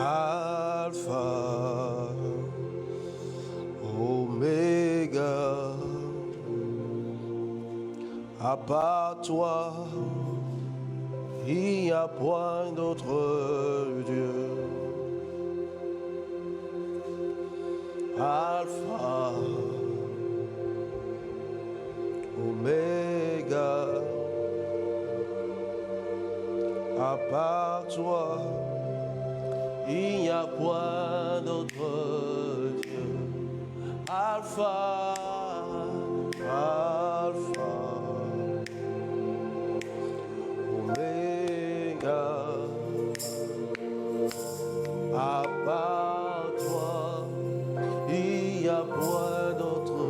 Alpha, Oméga, à part toi, il n'y a point d'autre Dieu. Alpha, Oméga, à part toi, il n'y a point d'autre Dieu. Alpha, Alpha, Oméga, à part toi, il n'y a point d'autre.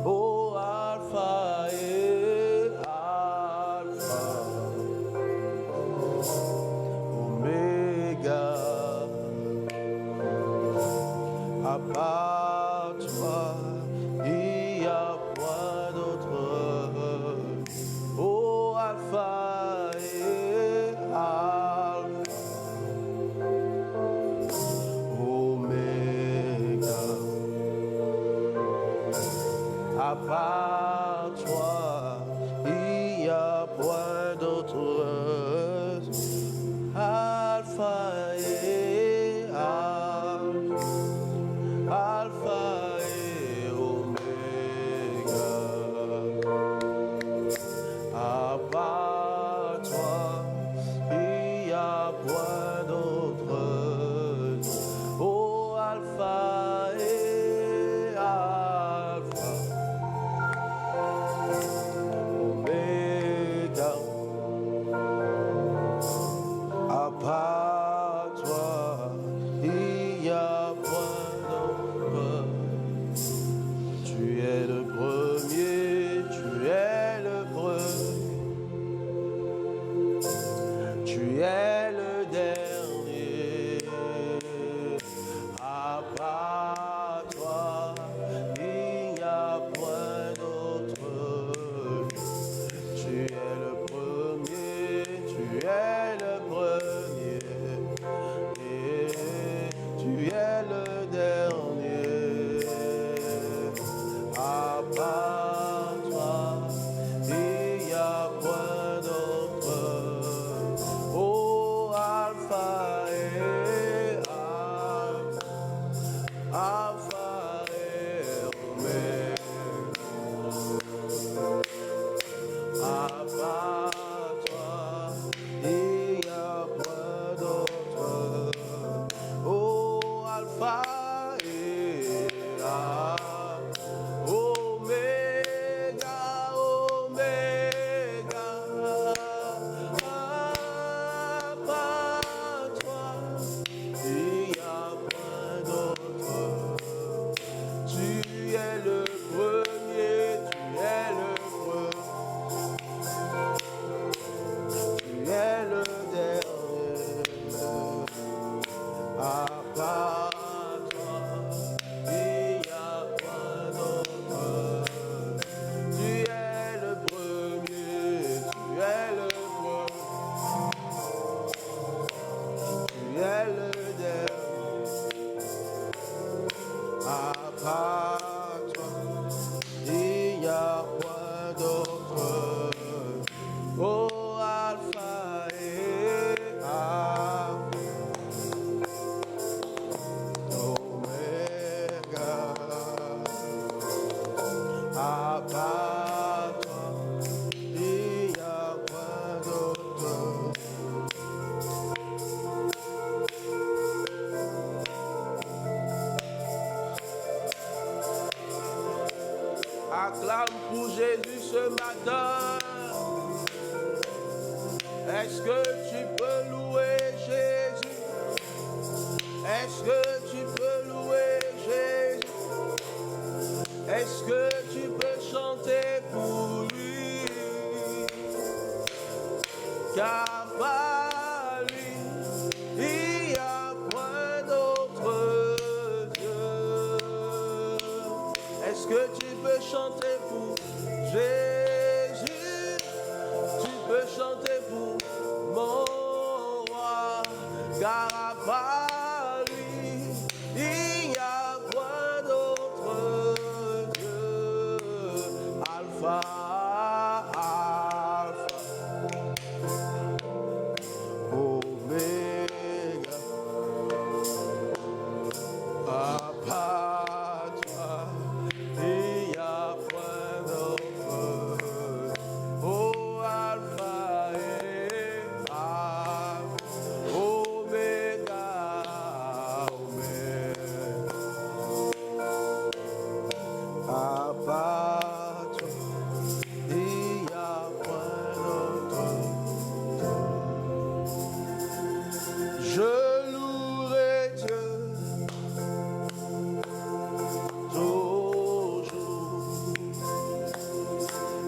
Oh, Alpha et Alpha, Oméga, à part toi, il n'y a point d'autre. Oh, Alpha et Alpha, Oméga, à part toi, il n'y a point d'autre. Alpha et Alpha, Alpha et Oméga, à part toi, il n'y a point d'autre. Oh, Alpha et Alpha, Oméga, à part toi, il n'y a point d'autre. Tu es le premier, tu es le premier, tu es le dernier. À part toi, il n'y a point d'autre. Tu es le premier, tu es le premier, et tu es le dernier. À part toi, il n'y a point d'autre. Oh, Alpha et Alpha, Alpha et Oméga, à part toi, il n'y a point d'autre. Oh, Alpha et Alpha, Oméga, Oméga, à part toi, il n'y a point d'autre. Tu es le premier, tu es le premier, tu es le dernier. À part toi, il n'y a point d'autre. Tu es le premier, tu es le premier, tu es le dernier. À part toi, il n'y a point d'autre. Oh, Alpha et Alpha, Oméga, à part toi, il n'y a point d'autre. Acclame pour Jésus ce matin. Est-ce que tu peux louer Jésus? Est-ce que tu peux louer Jésus? Est-ce que tu peux chanter pour lui? Car par lui, il n'y a point d'autre Dieu. Est-ce que tu peux chanter pour Jésus? Tu peux chanter pour mon roi, car part lui, il n'y a point d'autre Dieu. Alpha, Alpha, Oméga, à part toi, il n'y a point d'autre. Oh, Alpha et Oméga, Oméga, à part toi, il n'y a point d'autre. Je louerai Dieu toujours.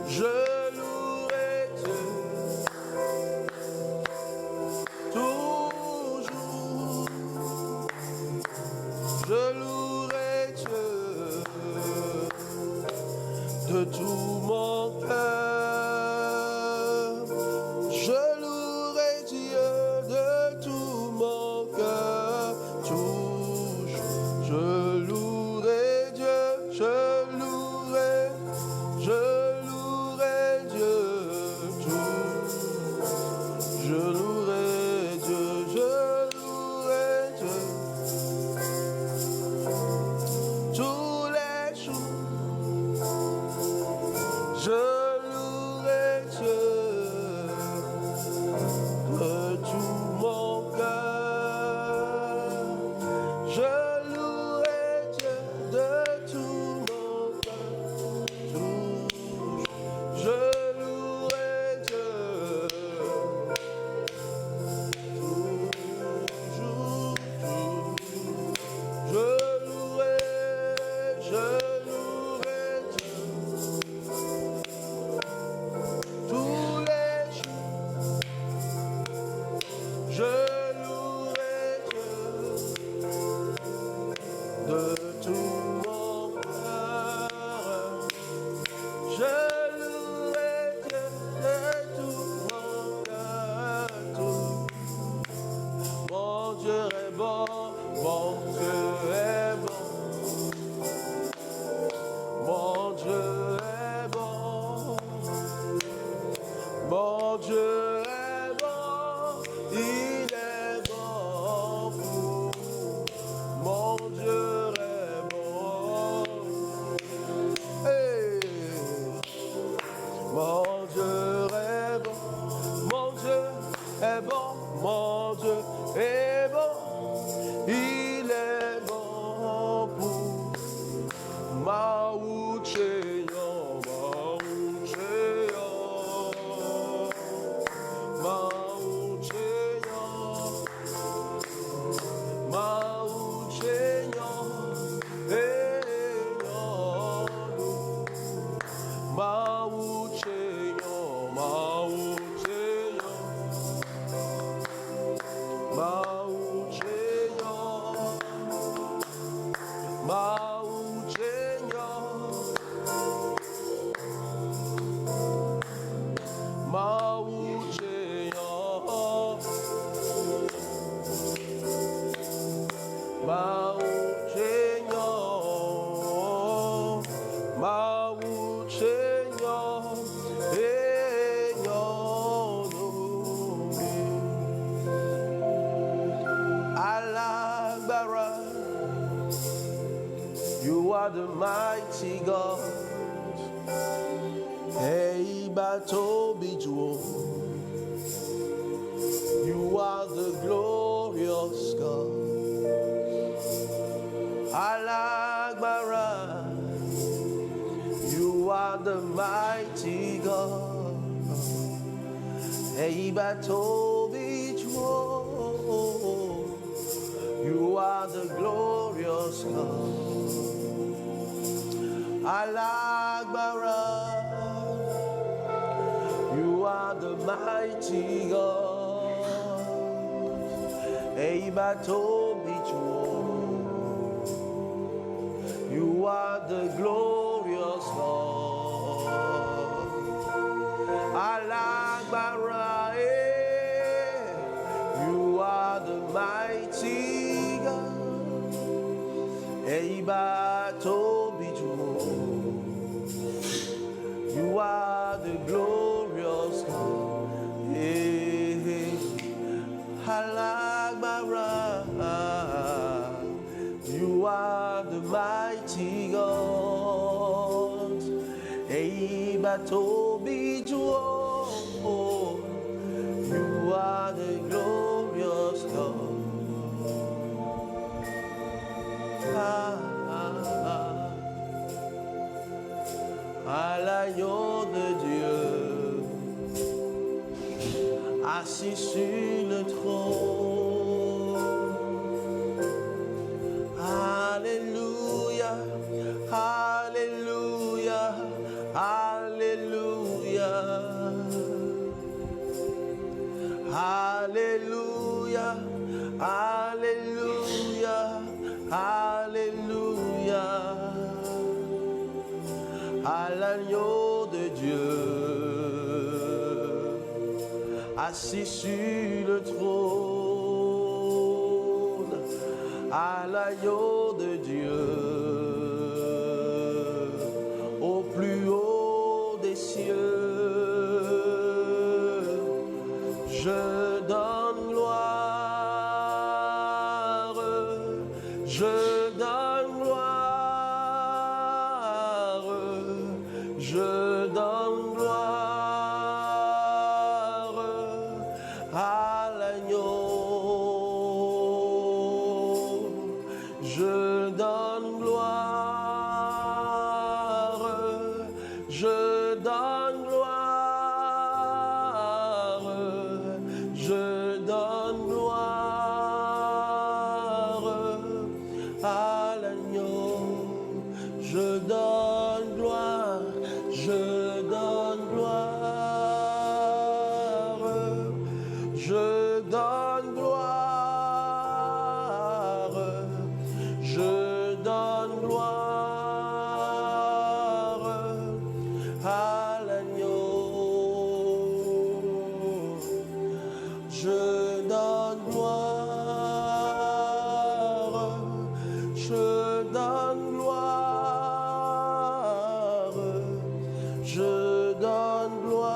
Je louerai Dieu toujours. Je louerai Dieu de tout mon cœur. Je louerai Dieu de tout mon cœur. Toujours. Je louerai Dieu, je louerai Dieu. Toujours. Je louerai Dieu, je louerai Dieu. Tous les jours, je louerai Dieu de tout mon cœur. Je louerai Dieu de tout mon cœur. Je louerai Dieu. Je louerai Dieu tous les jours. Je louerai Dieu de tout mon cœur. Je louerai Dieu de tout mon cœur. Mon Dieu est bon, mon Dieu est bon. Mon Dieu est bon. Mon Dieu est bon. Il est bon pour. Mon Dieu est bon. Hey. Mon Dieu est bon. Mon Dieu est bon. Mon Dieu est bon. Il est bon pour Maucheyon, Maucheyon, Maucheyon, Maucheyon, Eyon, Maucheyon, Maucheyon, Maucheyon, Maucheyon, Maucheyon, Maucheyon, Maucheyon, Eyon, Alagbara. You are the mighty God. Hey, Batobijuo. You are the glorious God. Alagbara. You are the mighty God. Hey, Batobijuo. You are the glorious God. Alagbara, you are the mighty God. Eibatobichuo, you are the glorious God. Alagbara, you are the mighty are the glorious God. Hey, hey. I like my right. You are the mighty God. Able to be true. You are the glorious God. À l'agneau de Dieu, assis sur le trône. Alléluia, Alléluia, Alléluia. Alléluia, Alléluia, Alléluia. À l'agneau de Dieu, assis sur le trône, à l'agneau de Dieu, au plus haut des cieux, je donne gloire, je donne gloire. Je donne gloire à l'agneau. Je donne gloire. Je donne gloire. Je donne gloire à l'agneau. Je donne gloire. Je donne gloire, je donne gloire, je donne gloire à l'agneau. Je donne gloire, je donne gloire. Je donne gloire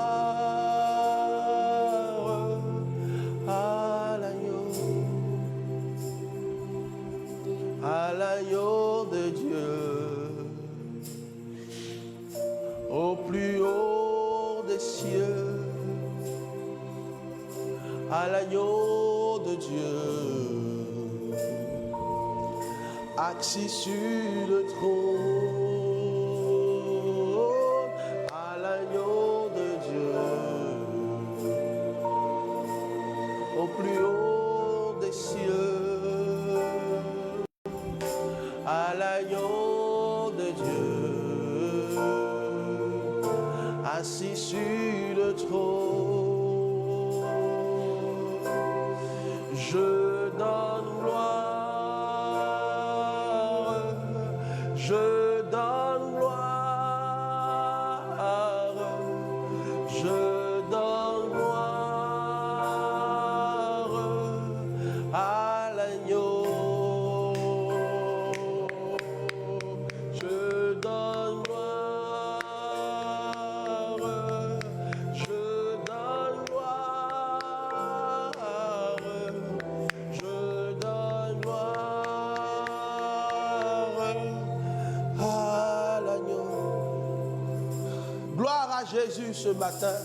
à l'agneau de Dieu, au plus haut des cieux, à l'agneau de Dieu, assis sur le trône. Au plus haut des cieux, à l'agneau de Dieu, assis sur le trône, je donne gloire, je donne gloire, je donne gloire à l'agneau. Je donne gloire, je donne gloire, je donne gloire à l'agneau. Gloire à Jésus ce matin.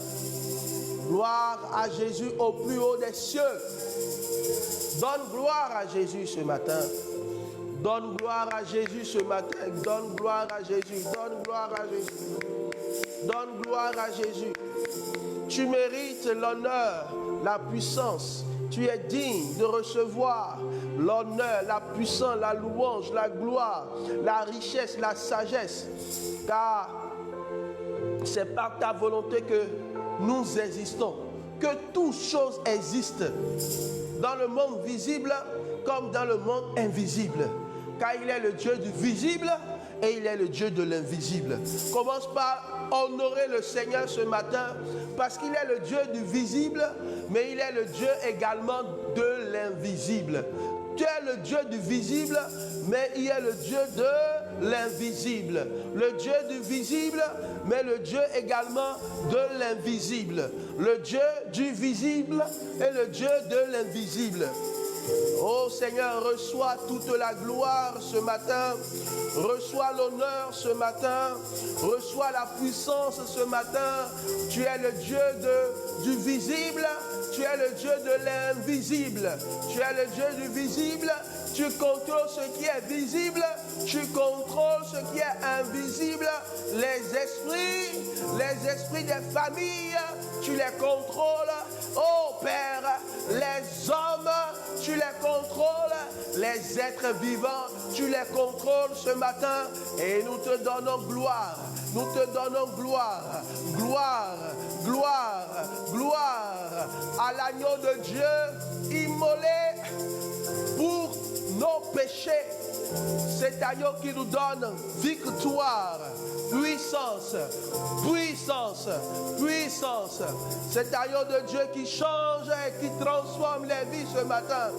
Gloire à Jésus au plus haut des cieux. Donne gloire à Jésus ce matin. Donne gloire à Jésus ce matin. Donne gloire à Jésus. Donne gloire à Jésus. Donne gloire à Jésus. Tu mérites l'honneur, la puissance. Tu es digne de recevoir l'honneur, la puissance, la louange, la gloire, la richesse, la sagesse. Car c'est par ta volonté que nous existons, que toutes choses existent dans le monde visible comme dans le monde invisible. Car il est le Dieu du visible et il est le Dieu de l'invisible. Commence par honorer le Seigneur ce matin parce qu'il est le Dieu du visible, mais il est le Dieu également de l'invisible. Tu es le Dieu du visible, mais il est le Dieu de l'invisible. Le Dieu du visible, mais le Dieu également de l'invisible. Le Dieu du visible et le Dieu de l'invisible. Oh Seigneur, reçois toute la gloire ce matin, reçois l'honneur ce matin, reçois la puissance ce matin. Tu es le Dieu du visible, tu es le Dieu de l'invisible, tu es le Dieu du visible, tu contrôles ce qui est visible, tu contrôles ce qui est invisible, les esprits des familles, tu les contrôles. Oh Père, les hommes, tu les contrôles, les êtres vivants, tu les contrôles ce matin et nous te donnons gloire, nous te donnons gloire, gloire, gloire, gloire à l'agneau de Dieu immolé pour nos péchés. Cet agneau qui nous donne victoire, puissance, puissance, puissance. Cet agneau de Dieu qui change et qui transforme les vies ce matin.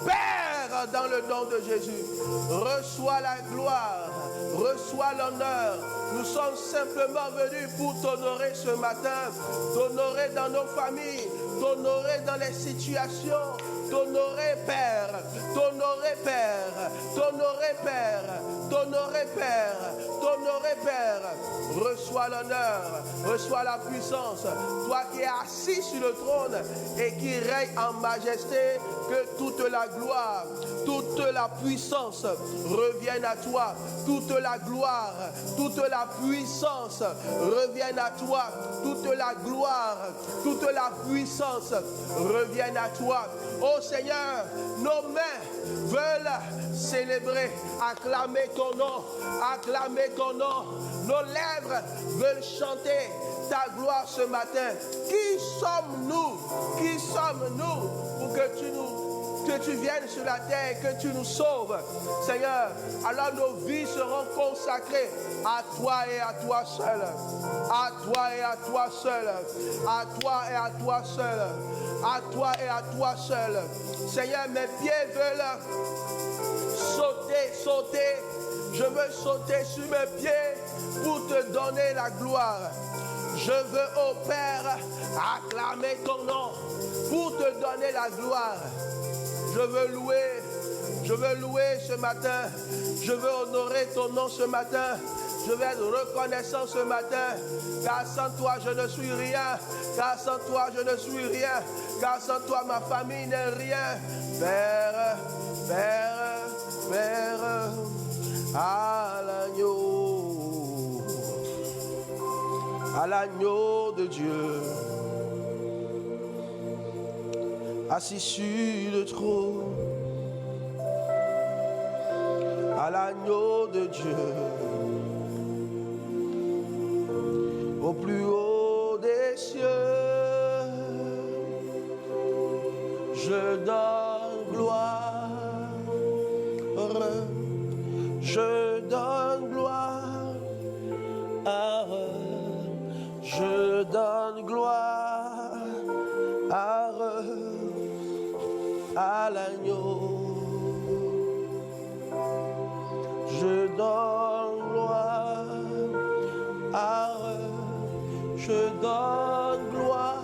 Père, dans le nom de Jésus, reçois la gloire, reçois l'honneur. Nous sommes simplement venus pour t'honorer ce matin, t'honorer dans nos familles, t'honorer dans les situations, t'honorer Père, t'honorer Père, t'honorer Père, t'honorer Père, t'honorer Père. Reçois l'honneur, reçois la puissance. Toi qui es assis sur le trône et qui règne en majesté, que toute la gloire, toute la puissance revienne à toi. Toute la gloire, toute la puissance revienne à toi. Toute la gloire, toute la puissance revienne à toi. Oh Seigneur, nos mains veulent célébrer, acclamer ton nom, acclamer ton nom. Nos lèvres veulent chanter ta gloire ce matin. Qui sommes-nous? Qui sommes-nous pour que tu viennes sur la terre, que tu nous sauves, Seigneur? Alors nos vies seront consacrées à toi et à toi seul. À toi et à toi seul. À toi et à toi seul. À toi et à toi seul. Seigneur, mes pieds veulent sauter. Je veux sauter sur mes pieds pour te donner la gloire. Je veux, ô Père, acclamer ton nom pour te donner la gloire. Je veux louer ce matin. Je veux honorer ton nom ce matin. Je vais être reconnaissant ce matin, car sans toi je ne suis rien, car sans toi je ne suis rien, car sans toi ma famille n'est rien. Père, Père, Père, à l'agneau de Dieu, assis sur le trône, à l'agneau de Dieu, au plus haut des cieux, je donne gloire, je donne gloire, je donne gloire à l'agneau. Je donne gloire, je donne gloire,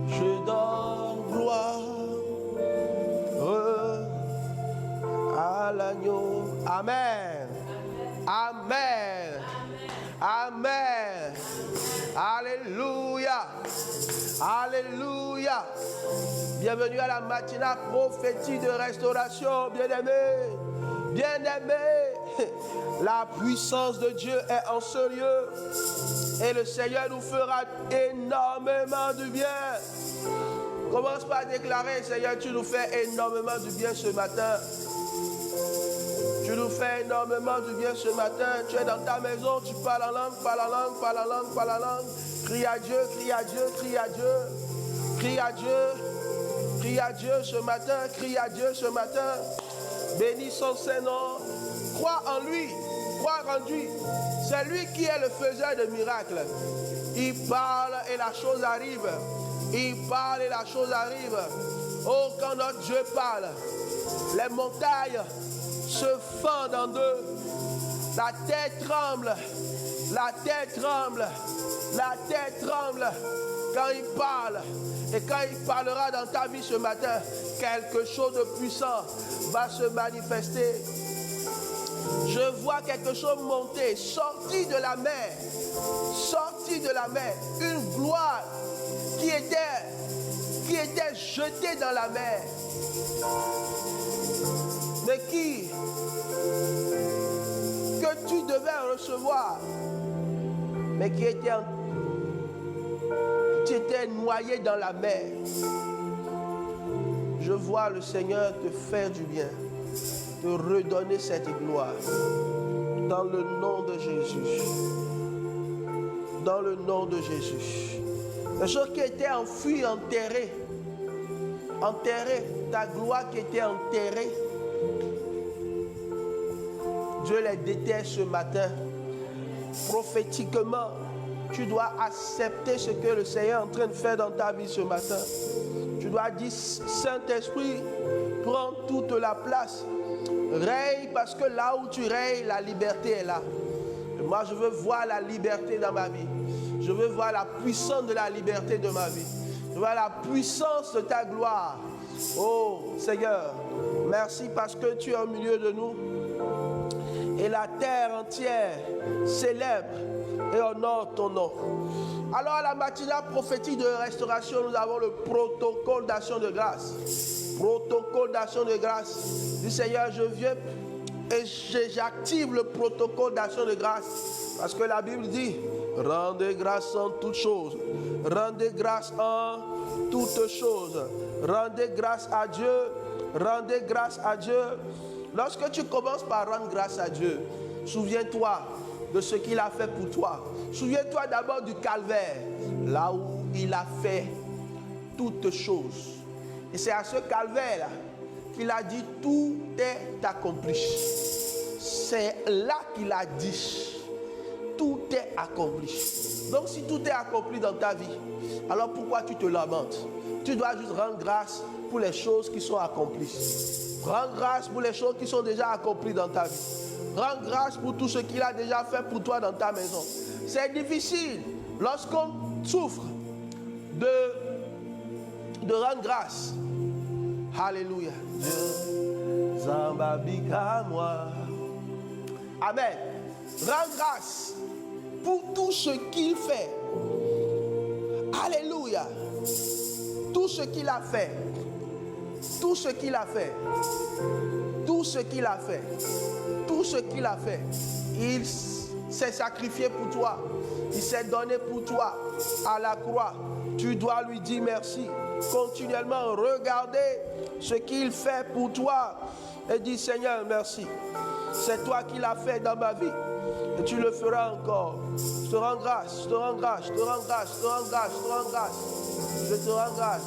je donne gloire à l'agneau. Amen. Amen. Amen. Alléluia. Alléluia. Bienvenue à la matinale prophétique de restauration, bien-aimés. Bien-aimés, la puissance de Dieu est en ce lieu et le Seigneur nous fera énormément de bien. Commence par déclarer: Seigneur, tu nous fais énormément de bien ce matin. Tu nous fais énormément de bien ce matin. Tu es dans ta maison, tu parles en langue, parle en langue, parle en langue, parle en langue. Crie à Dieu, crie à Dieu, crie à Dieu. Crie à Dieu, crie à Dieu ce matin, crie à Dieu ce matin. Bénis son Saint-Nom. Crois en lui, crois en lui. C'est lui qui est le faiseur de miracles. Il parle et la chose arrive. Il parle et la chose arrive. Oh, quand notre Dieu parle, les montagnes se fend en deux. La terre tremble. La terre tremble. La terre tremble quand il parle. Et quand il parlera dans ta vie ce matin, quelque chose de puissant va se manifester. Je vois quelque chose monter, sorti de la mer. Sorti de la mer. Une gloire qui était jetée dans la mer. Mais que tu devais recevoir, mais qui était noyé dans la mer. Je vois le Seigneur te faire du bien, te redonner cette gloire. Dans le nom de Jésus. Dans le nom de Jésus. Les choses qui étaient enfuies, enterrées. Enterrées. Ta gloire qui était enterrée. Dieu les déterre ce matin. Prophétiquement, tu dois accepter ce que le Seigneur est en train de faire dans ta vie ce matin. Tu dois dire, Saint-Esprit, prends toute la place. Règne, parce que là où tu règnes, la liberté est là. Et moi, je veux voir la liberté dans ma vie. Je veux voir la puissance de la liberté de ma vie. Je veux voir la puissance de ta gloire. Oh, Seigneur, merci parce que tu es au milieu de nous. Et la terre entière célèbre et honore ton nom. Alors, à la matinale prophétique de restauration, nous avons le protocole d'action de grâce. Protocole d'action de grâce. Du Seigneur, je viens et j'active le protocole d'action de grâce. Parce que la Bible dit, rendez grâce en toutes choses. Rendez grâce en toutes choses. Rendez grâce à Dieu. Rendez grâce à Dieu. Lorsque tu commences par rendre grâce à Dieu, souviens-toi de ce qu'il a fait pour toi. Souviens-toi d'abord du calvaire, là où il a fait toutes choses. Et c'est à ce calvaire-là qu'il a dit, tout est accompli. C'est là qu'il a dit, tout est accompli. Donc si tout est accompli dans ta vie, alors pourquoi tu te lamentes? Tu dois juste rendre grâce pour les choses qui sont accomplies. Rends grâce pour les choses qui sont déjà accomplies dans ta vie. Rends grâce pour tout ce qu'il a déjà fait pour toi dans ta maison. C'est difficile lorsqu'on souffre de rendre grâce. Alléluia. Zambabika moi. Amen. Rends grâce pour tout ce qu'il fait. Alléluia. Tout ce qu'il a fait. Tout ce qu'il a fait. Tout ce qu'il a fait. Tout ce qu'il a fait. Il s'est sacrifié pour toi. Il s'est donné pour toi à la croix. Tu dois lui dire merci. Continuellement regarder ce qu'il fait pour toi. Et dis, Seigneur, merci. C'est toi qui l'as fait dans ma vie. Et tu le feras encore. Je te rends grâce, je te rends grâce, je te rends grâce, je te rends grâce, je te rends grâce. Je te rends grâce.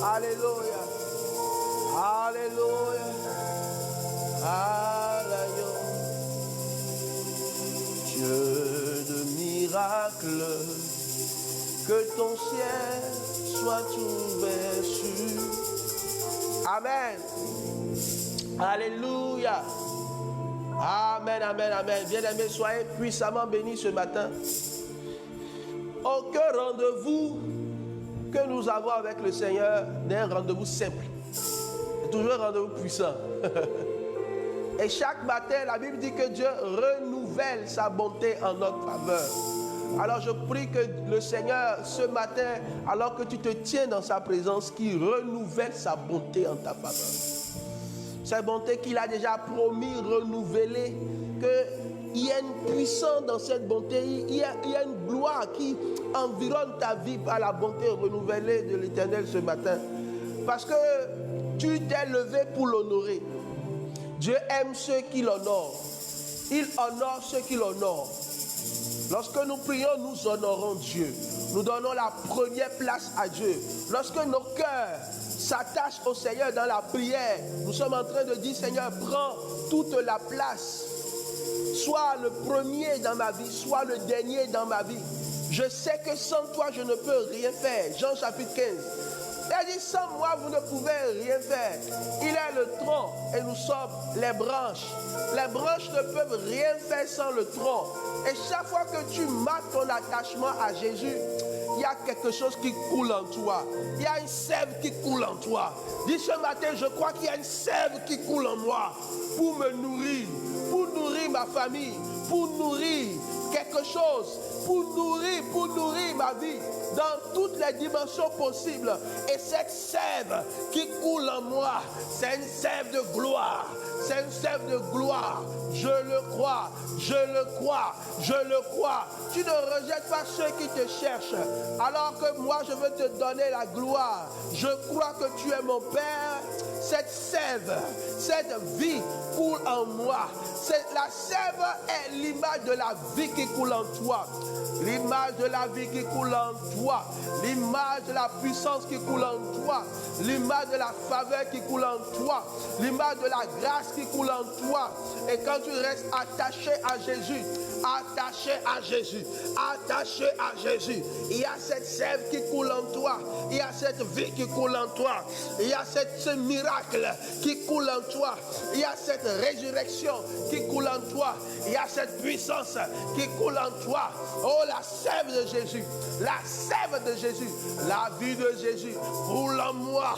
Alléluia. Alléluia. Alléluia. Dieu de miracles, que ton ciel soit ouvert sur. Amen. Alléluia. Amen, amen, amen. Bien-aimés, soyez puissamment bénis ce matin. Aucun rendez-vous que nous avons avec le Seigneur n'est un rendez-vous simple. C'est toujours un rendez-vous puissant. Et chaque matin, la Bible dit que Dieu renouvelle sa bonté en notre faveur. Alors je prie que le Seigneur, ce matin, alors que tu te tiens dans sa présence, qu'il renouvelle sa bonté en ta faveur. Cette bonté qu'il a déjà promis, renouvelée, qu'il y a une puissance dans cette bonté, il y a une gloire qui environne ta vie par la bonté renouvelée de l'Éternel ce matin. Parce que tu t'es levé pour l'honorer. Dieu aime ceux qui l'honorent. Il honore ceux qui l'honorent. Lorsque nous prions, nous honorons Dieu. Nous donnons la première place à Dieu. Lorsque nos cœurs s'attachent au Seigneur dans la prière, nous sommes en train de dire, Seigneur, prends toute la place. Sois le premier dans ma vie, sois le dernier dans ma vie. Je sais que sans toi, je ne peux rien faire. Jean chapitre 15. Il a dit, sans moi, vous ne pouvez rien faire. Il est le tronc et nous sommes les branches. Les branches ne peuvent rien faire sans le tronc. Et chaque fois que tu marques ton attachement à Jésus, il y a quelque chose qui coule en toi. Il y a une sève qui coule en toi. Dis ce matin, je crois qu'il y a une sève qui coule en moi pour me nourrir ma famille, pour nourrir quelque chose, pour nourrir ma vie dans toutes les dimensions possibles. Et cette sève qui coule en moi, c'est une sève de gloire. C'est une sève de gloire. Je le crois, je le crois, je le crois. Tu ne rejettes pas ceux qui te cherchent. Alors que moi, je veux te donner la gloire. Je crois que tu es mon Père. Cette sève, cette vie coule en moi. La sève est l'image de la vie qui coule en toi. L'image de la vie qui coule en toi. L'image de la puissance qui coule en toi. L'image de la faveur qui coule en toi. L'image de la grâce qui coule en toi. Et quand tu restes attaché à Jésus, il y a cette sève qui coule en toi. Il y a cette vie qui coule en toi. Il y a ce miracle qui coule en toi. Il y a cette résurrection qui coule en toi. Il y a cette puissance qui coule en toi. Oh, la sève de Jésus. La sève de Jésus. La vie de Jésus coule en moi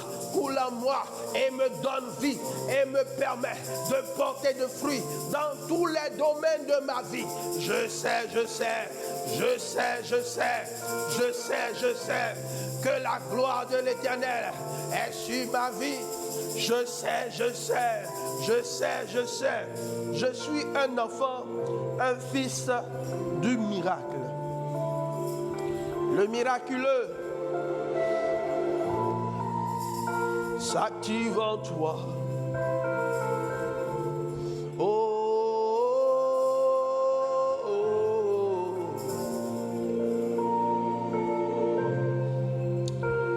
et me donne vie et me permet de porter de fruits dans tous les domaines de ma vie. Je sais que la gloire de l'Éternel est sur ma vie. Je sais. Je suis un enfant, un fils du miracle. Le miraculeux s'active en toi.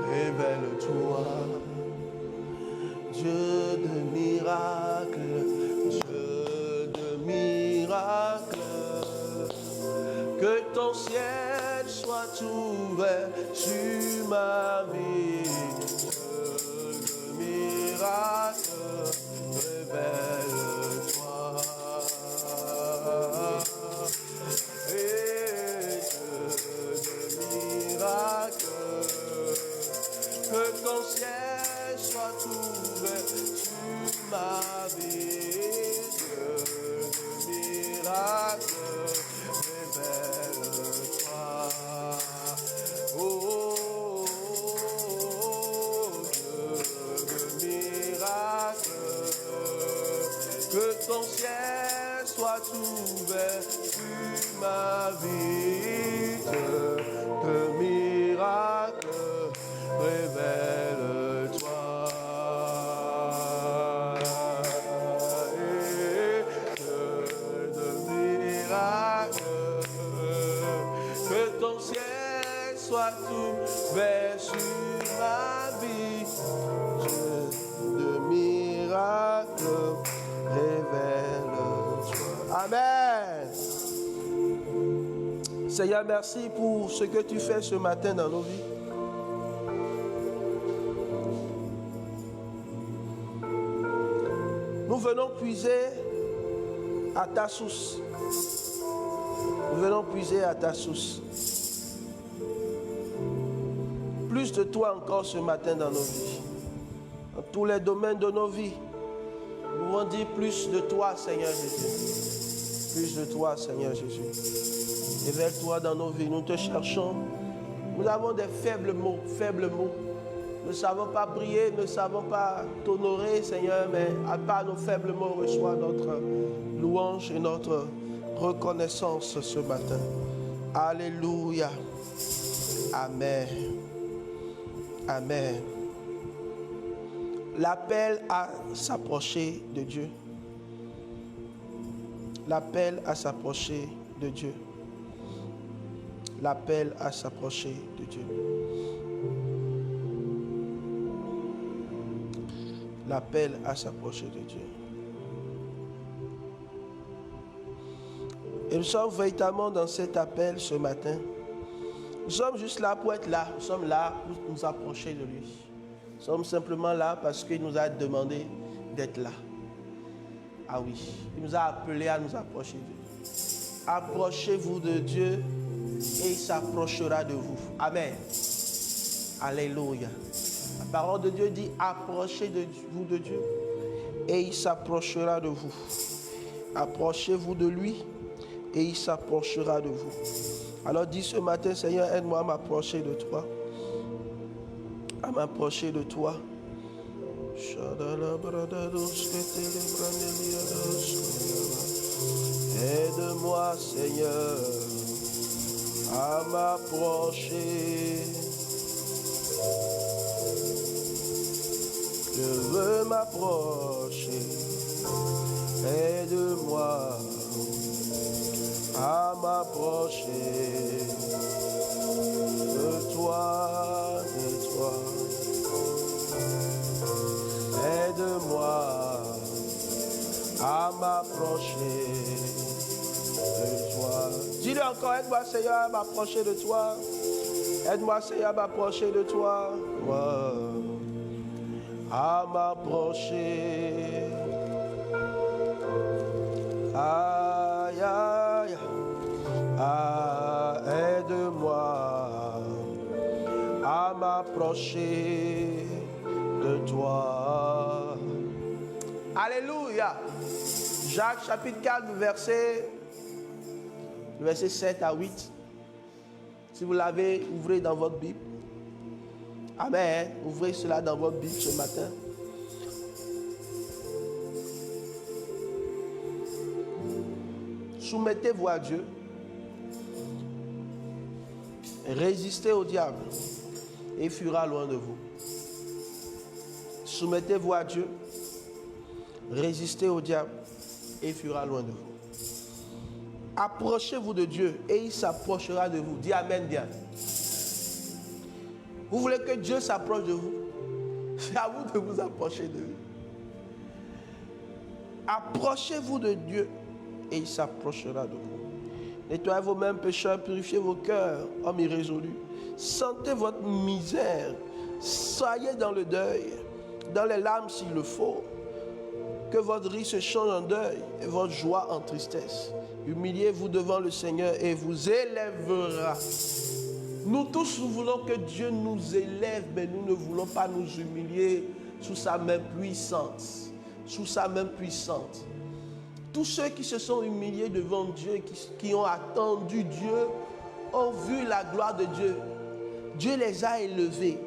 Révèle-toi, Dieu de miracle, que ton ciel soit ouvert sur ma vie. Dieu de miracle, révèle-toi. Et Dieu de miracle, que ton ciel soit ouvert sur ma vie. Dieu de miracle, révèle-toi. Oh, Dieu de miracle, que ton ciel soit ouvert sur ma vie. Dieu de miracle, révèle-toi. Dieu de miracle, que ton ciel soit ouvert sur ma vie. Dieu de miracle, révèle-toi. Amen. Seigneur, merci pour ce que tu fais ce matin dans nos vies. Nous venons puiser à ta source. Nous venons puiser à ta source. Plus de toi encore ce matin dans nos vies. Dans tous les domaines de nos vies. Nous voulons dire plus de toi, Seigneur Jésus. Plus de toi, Seigneur Jésus. Révèle-toi dans nos vies. Nous te cherchons. Nous avons des faibles mots. Nous ne savons pas prier, nous ne savons pas t'honorer, Seigneur, mais à part nos faibles mots, reçois notre louange et notre reconnaissance ce matin. Alléluia. Amen. Amen. L'appel à s'approcher de Dieu. L'appel à s'approcher de Dieu. L'appel à s'approcher de Dieu. L'appel à s'approcher de Dieu. Et nous sommes véritablement dans cet appel ce matin. Nous sommes juste là pour être là. Nous sommes là pour nous approcher de lui. Nous sommes simplement là parce qu'il nous a demandé d'être là. Ah oui, il nous a appelés à nous approcher de Dieu. Approchez-vous de Dieu et il s'approchera de vous. Amen. Alléluia. La parole de Dieu dit, approchez-vous de Dieu et il s'approchera de vous. Approchez-vous de lui et il s'approchera de vous. Alors dis ce matin, Seigneur, aide-moi à m'approcher de toi. À m'approcher de toi. Aide-moi, Seigneur, à m'approcher. Je veux m'approcher. Aide-moi à m'approcher de toi, de toi. Aide-moi à m'approcher de toi. Dis-le encore, aide-moi Seigneur à m'approcher de toi. Aide-moi Seigneur à m'approcher de toi. À m'approcher. Aïe, aïe, aide-moi à m'approcher de toi. Alléluia. Jacques chapitre 4, verset 7 à 8. Si vous l'avez, ouvrez dans votre Bible. Amen. Ouvrez cela dans votre Bible ce matin. Soumettez-vous à Dieu. Résistez au diable et il fuira loin de vous. Soumettez-vous à Dieu. Résistez au diable et il fuira loin de vous. Approchez-vous de Dieu et il s'approchera de vous. Dis Amen bien. Vous voulez que Dieu s'approche de vous? C'est à vous de vous approcher de lui. Approchez-vous de Dieu et il s'approchera de vous. Nettoyez vos mains, pécheurs, purifiez vos cœurs, hommes irrésolus. Sentez votre misère. Soyez dans le deuil, dans les larmes s'il le faut. Que votre rire se change en deuil et votre joie en tristesse. Humiliez-vous devant le Seigneur et vous élèvera. Nous tous, nous voulons que Dieu nous élève, mais nous ne voulons pas nous humilier sous sa main puissante. Sous sa main puissante. Tous ceux qui se sont humiliés devant Dieu, qui ont attendu Dieu, ont vu la gloire de Dieu. Dieu les a élevés.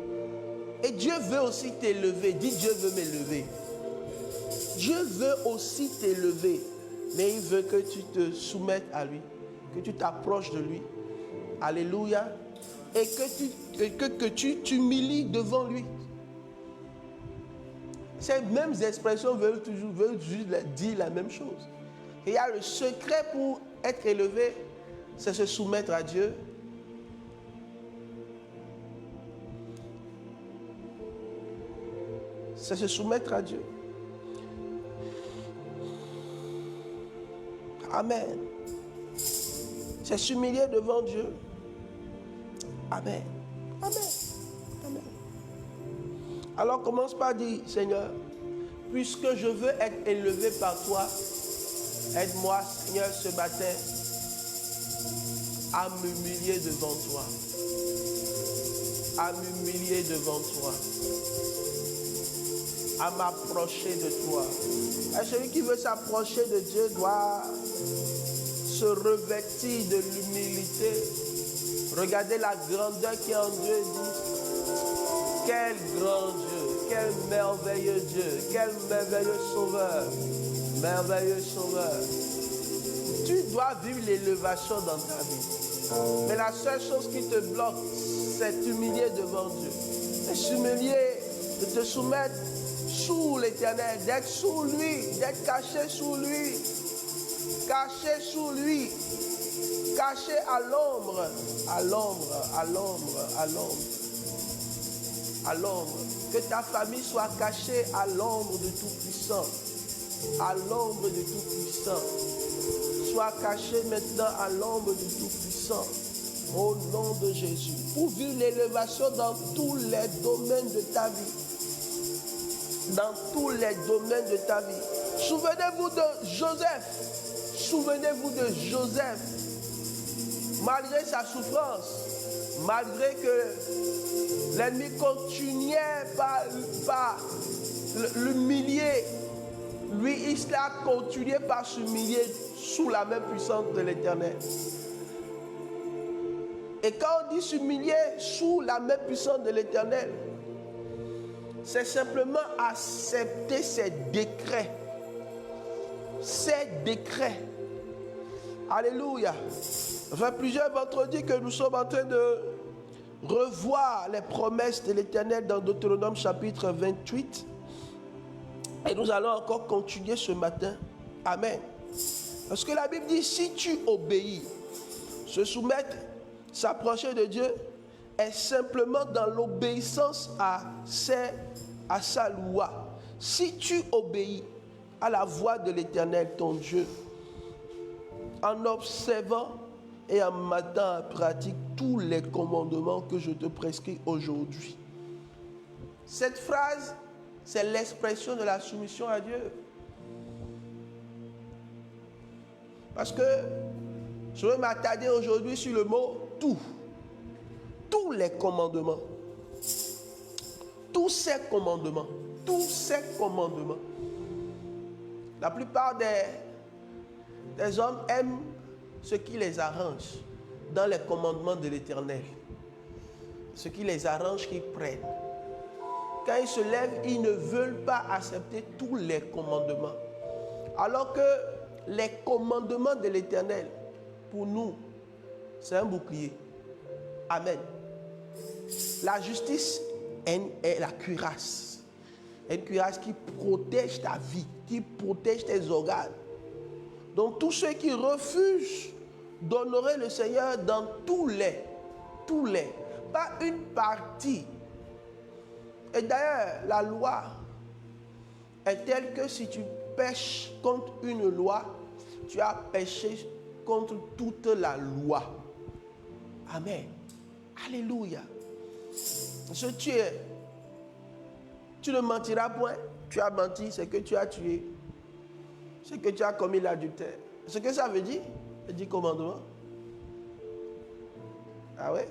Et Dieu veut aussi t'élever. Dis, Dieu veut m'élever. Dieu veut aussi t'élever. Mais il veut que tu te soumettes à lui. Que tu t'approches de lui. Alléluia. Et que tu t'humilies devant lui. Ces mêmes expressions veulent juste dire la même chose. Et il y a le secret pour être élevé, c'est se soumettre à Dieu. C'est se soumettre à Dieu. Amen. C'est s'humilier devant Dieu. Amen. Amen. Amen. Alors commence par dire, Seigneur, puisque je veux être élevé par toi, aide-moi, Seigneur, ce matin, à m'humilier devant toi. À m'humilier devant toi. À m'approcher de toi. Et celui qui veut s'approcher de Dieu doit se revêtir de l'humilité. Regardez la grandeur qui est en Dieu et dit, quel grand Dieu, quel merveilleux Dieu, quel merveilleux Sauveur, merveilleux Sauveur. Tu dois vivre l'élévation dans ta vie. Mais la seule chose qui te bloque, c'est t'humilier devant Dieu. Et s'humilier, de te soumettre sous l'Éternel, d'être sous lui, d'être caché sous lui, caché sous lui, caché à l'ombre, à l'ombre, à l'ombre, à l'ombre, à l'ombre. Que ta famille soit cachée à l'ombre de Tout-Puissant, à l'ombre de Tout-Puissant. Sois caché maintenant à l'ombre de Tout-Puissant, au nom de Jésus, pour vivre l'élévation dans tous les domaines de ta vie. dans tous les domaines de ta vie. Souvenez-vous de Joseph. Souvenez-vous de Joseph. Malgré sa souffrance, malgré que l'ennemi continuait par l'humilier, lui, il a continué par s'humilier sous la main puissante de l'Éternel. Et quand on dit s'humilier sous la main puissante de l'Éternel, c'est simplement accepter ses décrets. Ses décrets. Alléluia. Ça fait plusieurs vendredis que nous sommes en train de revoir les promesses de l'Éternel dans Deutéronome chapitre 28. Et nous allons encore continuer ce matin. Amen. Parce que la Bible dit, si tu obéis, se soumettre, s'approcher de Dieu, est simplement dans l'obéissance à sa loi. Si tu obéis à la voix de l'Éternel, ton Dieu, en observant et en mettant en pratique tous les commandements que je te prescris aujourd'hui. Cette phrase, c'est l'expression de la soumission à Dieu. Parce que je vais m'attarder aujourd'hui sur le mot tout. Tous les commandements. Tous ces commandements. Tous ces commandements. La plupart des hommes aiment ce qui les arrange dans les commandements de l'Éternel. Ce qui les arrange qu'ils prennent. Quand ils se lèvent, ils ne veulent pas accepter tous les commandements. Alors que les commandements de l'Éternel, pour nous, c'est un bouclier. Amen. La justice est la cuirasse. Une cuirasse qui protège ta vie, qui protège tes organes. Donc tous ceux qui refusent d'honorer le Seigneur dans tous les, pas une partie. Et d'ailleurs, la loi est telle que si tu pèches contre une loi, tu as péché contre toute la loi. Amen. Alléluia. Si tu ne mentiras point, tu as menti, c'est que tu as tué. C'est que tu as commis l'adultère. Ce que ça veut dire, le 10 commandements. Ah ouais?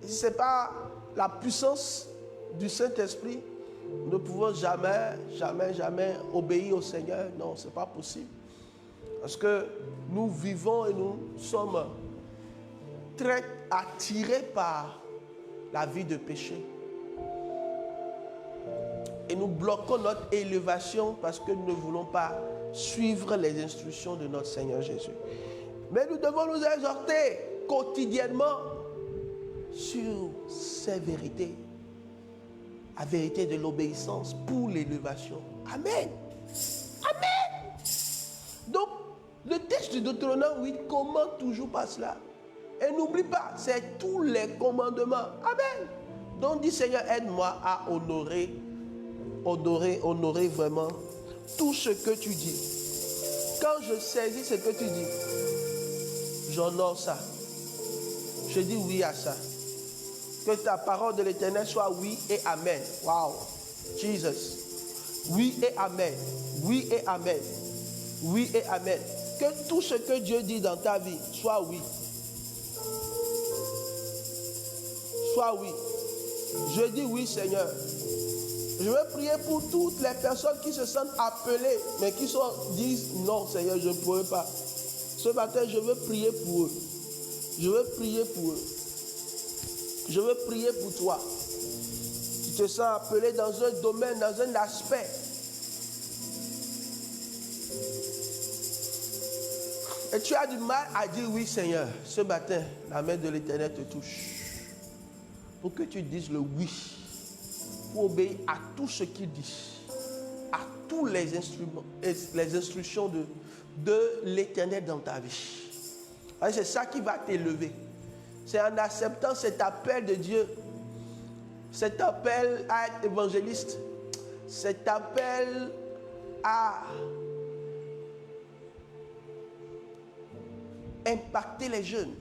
Si ce n'est pas la puissance du Saint-Esprit, nous ne pouvons jamais obéir au Seigneur. Non, ce n'est pas possible. Parce que nous vivons et nous sommes très attirés par la vie de péché. Et nous bloquons notre élévation parce que nous ne voulons pas suivre les instructions de notre Seigneur Jésus. Mais nous devons nous exhorter quotidiennement sur ces vérités. La vérité de l'obéissance pour l'élévation. Amen. Amen. Donc, le texte de Deutéronome 8 commente toujours par cela. Et n'oublie pas, c'est tous les commandements. Amen. Donc, dis Seigneur, aide-moi à honorer vraiment tout ce que tu dis. Quand je saisis ce que tu dis, j'honore ça. Je dis oui à ça. Que ta parole de l'Éternel soit oui et amen. Wow. Jesus. Oui et amen. Oui et amen. Oui et amen. Que tout ce que Dieu dit dans ta vie soit oui. Soit oui. Je dis oui, Seigneur. Je veux prier pour toutes les personnes qui se sentent appelées, mais qui disent non, Seigneur, je ne pourrai pas. Ce matin, je veux prier pour eux. Je veux prier pour eux. Je veux prier pour toi. Tu te sens appelé dans un domaine, dans un aspect. Et tu as du mal à dire oui, Seigneur. Ce matin, la main de l'Éternel te touche. Pour que tu dises le oui. Pour obéir à tout ce qu'il dit. À tous les instruments, les instructions de l'Éternel dans ta vie. C'est ça qui va t'élever. C'est en acceptant cet appel de Dieu, cet appel à être évangéliste, cet appel à impacter les jeunes,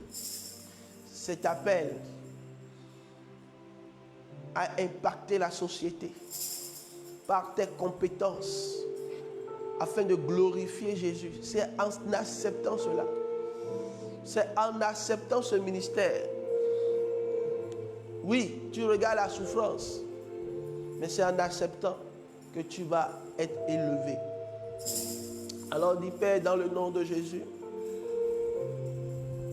cet appel à impacter la société. par tes compétences, afin de glorifier Jésus. C'est en acceptant cela. C'est en acceptant ce ministère. Oui, tu regardes la souffrance, mais c'est en acceptant que tu vas être élevé. Alors dis, Père, dans le nom de Jésus,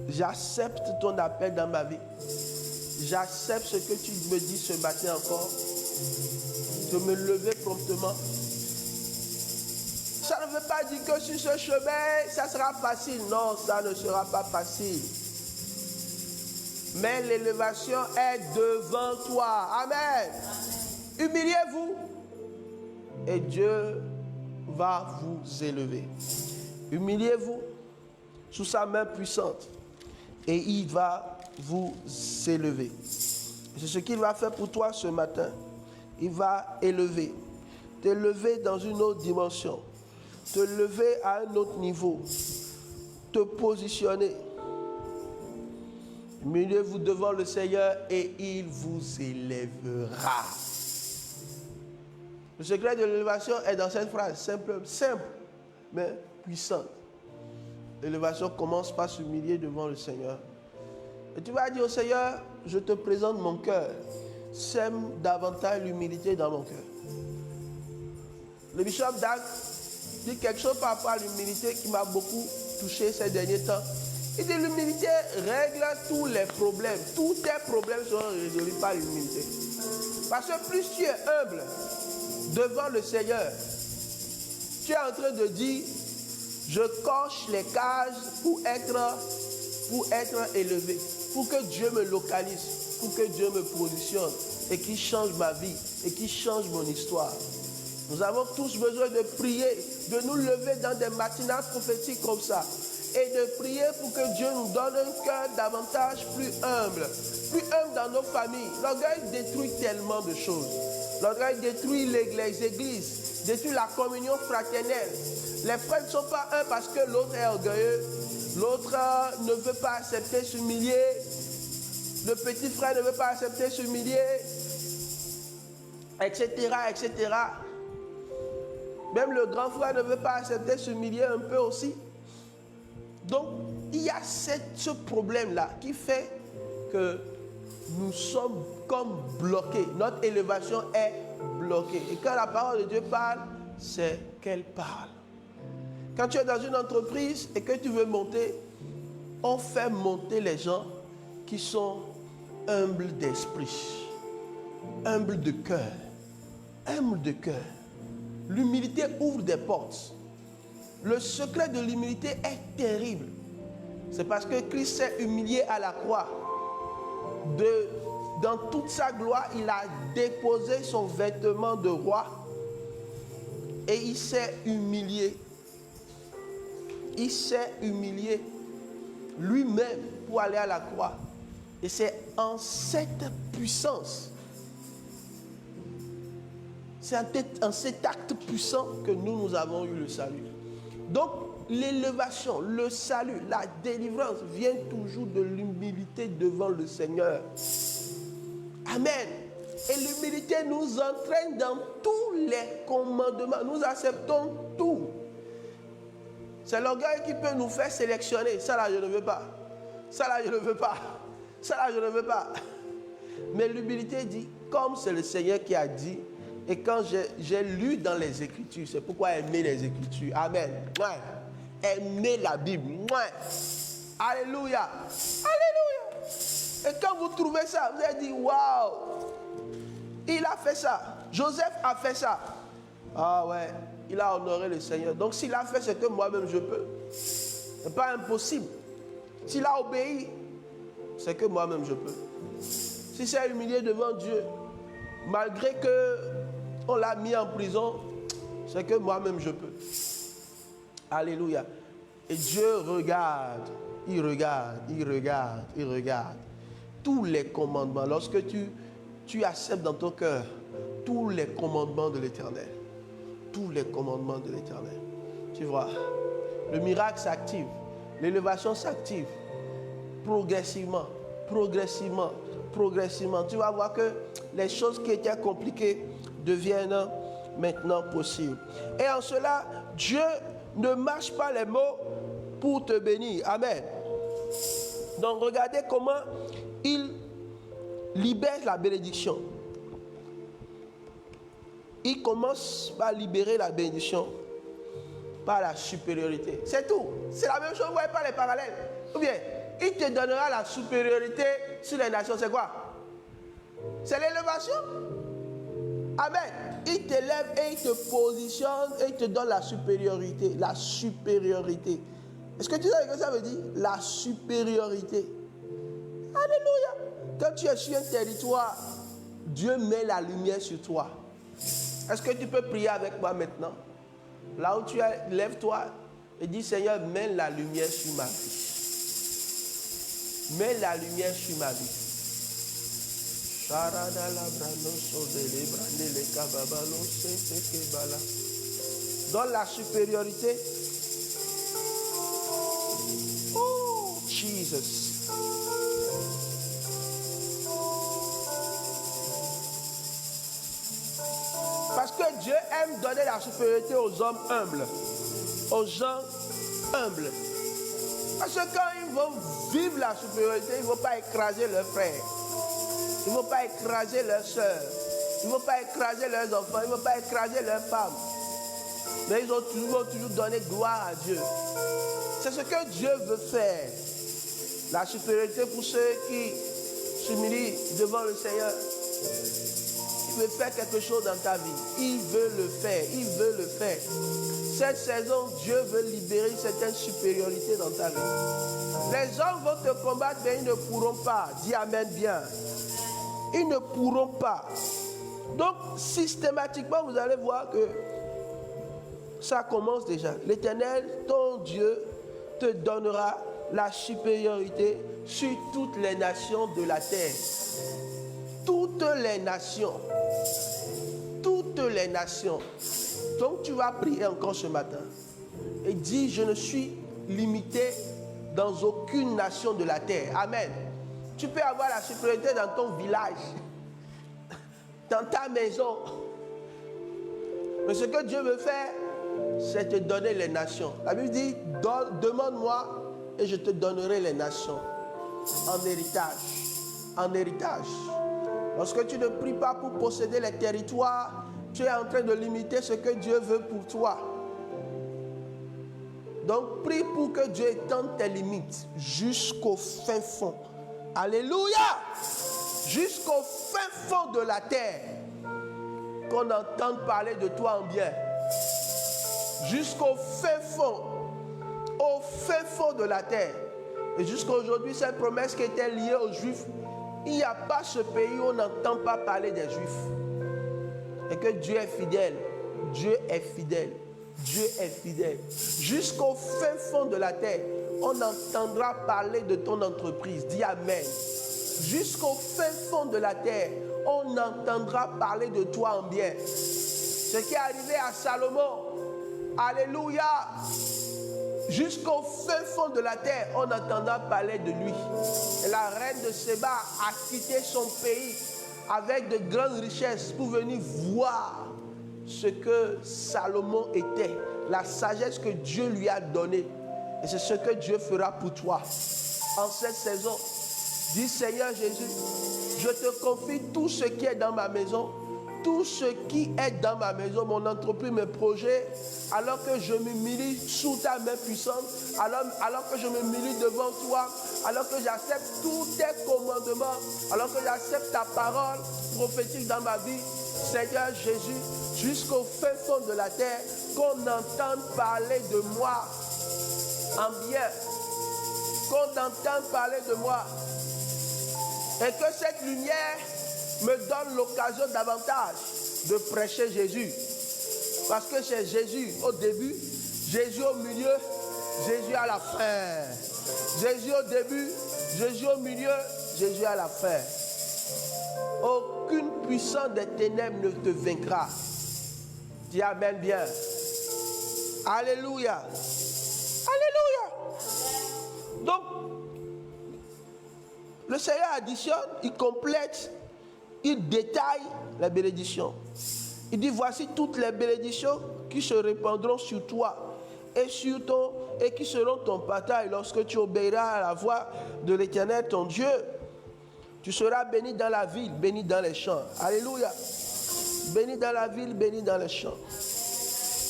j'accepte ton appel dans ma vie. J'accepte ce que tu me dis ce matin encore. De me lever promptement. Ça ne veut pas dire que sur ce chemin, ça sera facile. Non, ça ne sera pas facile. Mais l'élévation est devant toi. Amen. Humiliez-vous. Et Dieu va vous élever. Humiliez-vous sous sa main puissante. Et il va vous élever. C'est ce qu'il va faire pour toi ce matin. Il va élever. T'élever dans une autre dimension. Te lever à un autre niveau. Te positionner. Humiliez-vous devant le Seigneur et il vous élèvera. Le secret de l'élévation est dans cette phrase, simple, mais puissante. L'élévation commence par s'humilier devant le Seigneur. Et tu vas dire au Seigneur, je te présente mon cœur. Sème davantage l'humilité dans mon cœur. Le bishop Dag dit quelque chose par rapport à l'humilité qui m'a beaucoup touché ces derniers temps. Il dit l'humilité règle tous les problèmes. Tous tes problèmes seront résolus par l'humilité. Parce que plus tu es humble devant le Seigneur, tu es en train de dire, je coche les cases pour être élevé, pour que Dieu me localise, pour que Dieu me positionne et qu'il change ma vie et qu'il change mon histoire. Nous avons tous besoin de prier, de nous lever dans des matinales prophétiques comme ça et de prier pour que Dieu nous donne un cœur davantage plus humble dans nos familles. L'orgueil détruit tellement de choses. L'orgueil détruit les églises, détruit la communion fraternelle. Les frères ne sont pas un parce que l'autre est orgueilleux, l'autre ne veut pas accepter s'humilier, le petit frère ne veut pas accepter s'humilier, etc., etc. Même le grand frère ne veut pas accepter s'humilier un peu aussi. Donc, il y a ce problème-là qui fait que nous sommes comme bloqués. Notre élévation est bloquée. Et quand la parole de Dieu parle, c'est qu'elle parle. Quand tu es dans une entreprise et que tu veux monter, on fait monter les gens qui sont humbles d'esprit, humbles de cœur, humbles de cœur. L'humilité ouvre des portes. Le secret de l'humilité est terrible. C'est parce que Christ s'est humilié à la croix. Dans toute sa gloire, il a déposé son vêtement de roi et il s'est humilié. Il s'est humilié lui-même pour aller à la croix. Et c'est en cette puissance, c'est en cet acte puissant que nous avons eu le salut. Donc, l'élévation, le salut, la délivrance vient toujours de l'humilité devant le Seigneur. Amen. Et l'humilité nous entraîne dans tous les commandements. Nous acceptons tout. C'est l'orgueil qui peut nous faire sélectionner. Ça là, je ne veux pas. Ça là, je ne veux pas. Ça là, je ne veux pas. Mais l'humilité dit, comme c'est le Seigneur qui a dit, et quand j'ai lu dans les Écritures, c'est pourquoi aimer les Écritures. Amen. Ouais. Aimer la Bible. Ouais. Alléluia. Alléluia. Et quand vous trouvez ça, vous allez dire, waouh, il a fait ça. Joseph a fait ça. Ah ouais, il a honoré le Seigneur. Donc s'il a fait ce que moi-même je peux, ce n'est pas impossible. S'il a obéi, c'est que moi-même je peux. Si c'est humilié devant Dieu, malgré qu'on l'a mis en prison, c'est que moi-même je peux. Alléluia. Et Dieu regarde, il regarde, il regarde, il regarde tous les commandements. Lorsque tu acceptes dans ton cœur tous les commandements de l'Éternel. Tous les commandements de l'Éternel. Tu vois, le miracle s'active, l'élévation s'active progressivement, progressivement, progressivement. Tu vas voir que les choses qui étaient compliquées deviennent maintenant possible. Et en cela, Dieu ne mâche pas les mots pour te bénir. Amen. Donc regardez comment il libère la bénédiction. Il commence par libérer la bénédiction par la supériorité. C'est tout. C'est la même chose, vous ne voyez pas les parallèles. Ou bien, il te donnera la supériorité sur les nations. C'est quoi? C'est l'élévation. Amen. Il t'élève et il te positionne et il te donne la supériorité. La supériorité. Est-ce que tu sais ce que ça veut dire? La supériorité. Alléluia. Quand tu es sur un territoire, Dieu met la lumière sur toi. Est-ce que tu peux prier avec moi maintenant? Là où tu es, lève-toi et dis, Seigneur, mets la lumière sur ma vie. Mets la lumière sur ma vie. Dans la supériorité. Oh, Jesus. Parce que Dieu aime donner la supériorité aux hommes humbles, aux gens humbles. Parce que quand ils vont vivre la supériorité, ils ne vont pas écraser leurs frères. Ils ne vont pas écraser leurs soeurs. Ils ne vont pas écraser leurs enfants. Ils ne vont pas écraser leurs femmes. Mais ils vont toujours donner gloire à Dieu. C'est ce que Dieu veut faire. La supériorité pour ceux qui s'humilient devant le Seigneur. Il veut faire quelque chose dans ta vie. Il veut le faire. Il veut le faire. Cette saison, Dieu veut libérer une certaine supériorité dans ta vie. Les hommes vont te combattre, mais ils ne pourront pas. Dis Amen bien. Ils ne pourront pas. Donc, systématiquement, vous allez voir que ça commence déjà. L'Éternel, ton Dieu, te donnera la supériorité sur toutes les nations de la terre. Toutes les nations. Toutes les nations. Donc tu vas prier encore ce matin et dis, je ne suis limité dans aucune nation de la terre. Amen. Tu peux avoir la supériorité dans ton village, dans ta maison. Mais ce que Dieu veut faire, c'est te donner les nations. La Bible dit, demande-moi et je te donnerai les nations en héritage. En héritage. Lorsque tu ne pries pas pour posséder les territoires, tu es en train de limiter ce que Dieu veut pour toi. Donc, prie pour que Dieu étende tes limites jusqu'au fin fond. Alléluia! Jusqu'au fin fond de la terre. Qu'on entende parler de toi en bien. Jusqu'au fin fond. Au fin fond de la terre. Et jusqu'à aujourd'hui, cette promesse qui était liée aux Juifs, il n'y a pas ce pays où on n'entend pas parler des Juifs. Et que Dieu est fidèle. Dieu est fidèle. Dieu est fidèle. Jusqu'au fin fond de la terre, on entendra parler de ton entreprise. Dis Amen. Jusqu'au fin fond de la terre, on entendra parler de toi en bien. Ce qui est arrivé à Salomon. Alléluia. Jusqu'au fin fond de la terre, on entendra parler de lui. Et la reine de Séba a quitté son pays avec de grandes richesses pour venir voir ce que Salomon était, la sagesse que Dieu lui a donnée. Et c'est ce que Dieu fera pour toi en cette saison. Dis Seigneur Jésus, je te confie tout ce qui est dans ma maison, tout ce qui est dans ma maison, mon entreprise, mes projets, alors que je m'humilie sous ta main puissante, alors que je m'humilie devant toi, alors que j'accepte tous tes commandements, alors que j'accepte ta parole prophétique dans ma vie, Seigneur Jésus, jusqu'au fin fond de la terre, qu'on entende parler de moi en bien, qu'on entende parler de moi, et que cette lumière me donne l'occasion davantage de prêcher Jésus. Parce que c'est Jésus au début, Jésus au milieu, Jésus à la fin. Jésus au début, Jésus au milieu, Jésus à la fin. Aucune puissance des ténèbres ne te vaincra. Dis Amen bien. Alléluia. Alléluia. Donc, le Seigneur additionne, il complète, il détaille la bénédiction. Il dit, voici toutes les bénédictions qui se répandront sur toi et qui seront ton partage lorsque tu obéiras à la voix de l'Éternel, ton Dieu. Tu seras béni dans la ville, béni dans les champs. Alléluia. Béni dans la ville, béni dans les champs.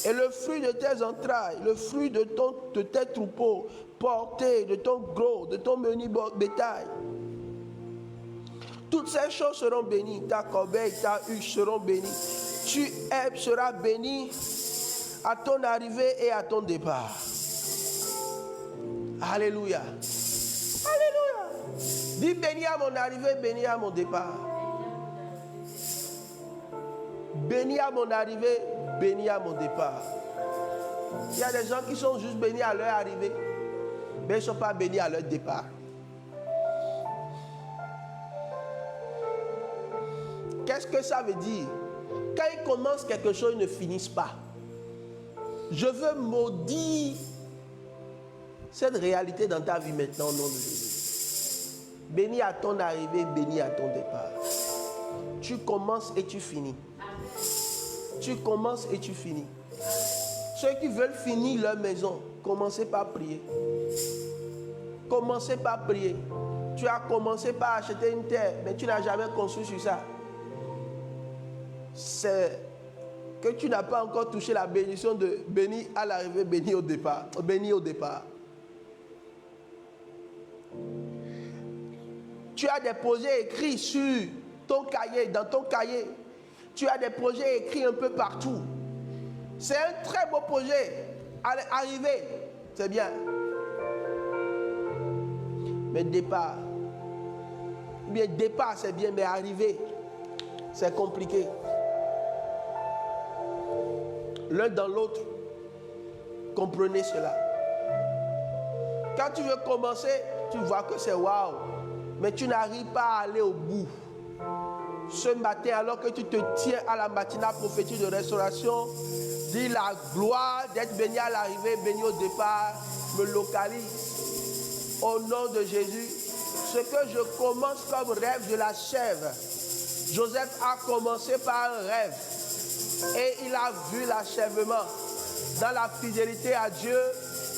Et le fruit de tes entrailles, le fruit de tes troupeaux, portés, de ton gros, de ton menu bétail. Toutes ces choses seront bénies. Ta corbeille, ta huche seront bénies. Tu seras béni à ton arrivée et à ton départ. Alléluia. Alléluia. Dis béni à mon arrivée, béni à mon départ. Béni à mon arrivée, béni à mon départ. Il y a des gens qui sont juste bénis à leur arrivée, mais ils ne sont pas bénis à leur départ. Qu'est-ce que ça veut dire? Quand ils commencent quelque chose, ils ne finissent pas. Je veux maudire cette réalité dans ta vie maintenant au nom de Jésus. Béni à ton arrivée, béni à ton départ. Tu commences et tu finis. Tu commences et tu finis. Ceux qui veulent finir leur maison, commencez par prier. Commencez par prier. Tu as commencé par acheter une terre, mais tu n'as jamais construit sur ça. C'est que tu n'as pas encore touché la bénédiction de béni à l'arrivée, béni au départ. Béni au départ. Tu as des projets écrits sur ton cahier, dans ton cahier. Tu as des projets écrits un peu partout. C'est un très beau projet. Arriver, c'est bien. Mais départ. Bien, départ, c'est bien, mais arriver, c'est compliqué. L'un dans l'autre, comprenez cela. Quand tu veux commencer, tu vois que c'est waouh, mais tu n'arrives pas à aller au bout. Ce matin, alors que tu te tiens à la matinale prophétique de restauration, dis la gloire d'être béni à l'arrivée, béni au départ, me localise. Au nom de Jésus, ce que je commence comme rêve, je l'achève. Joseph a commencé par un rêve et il a vu l'achèvement. Dans la fidélité à Dieu,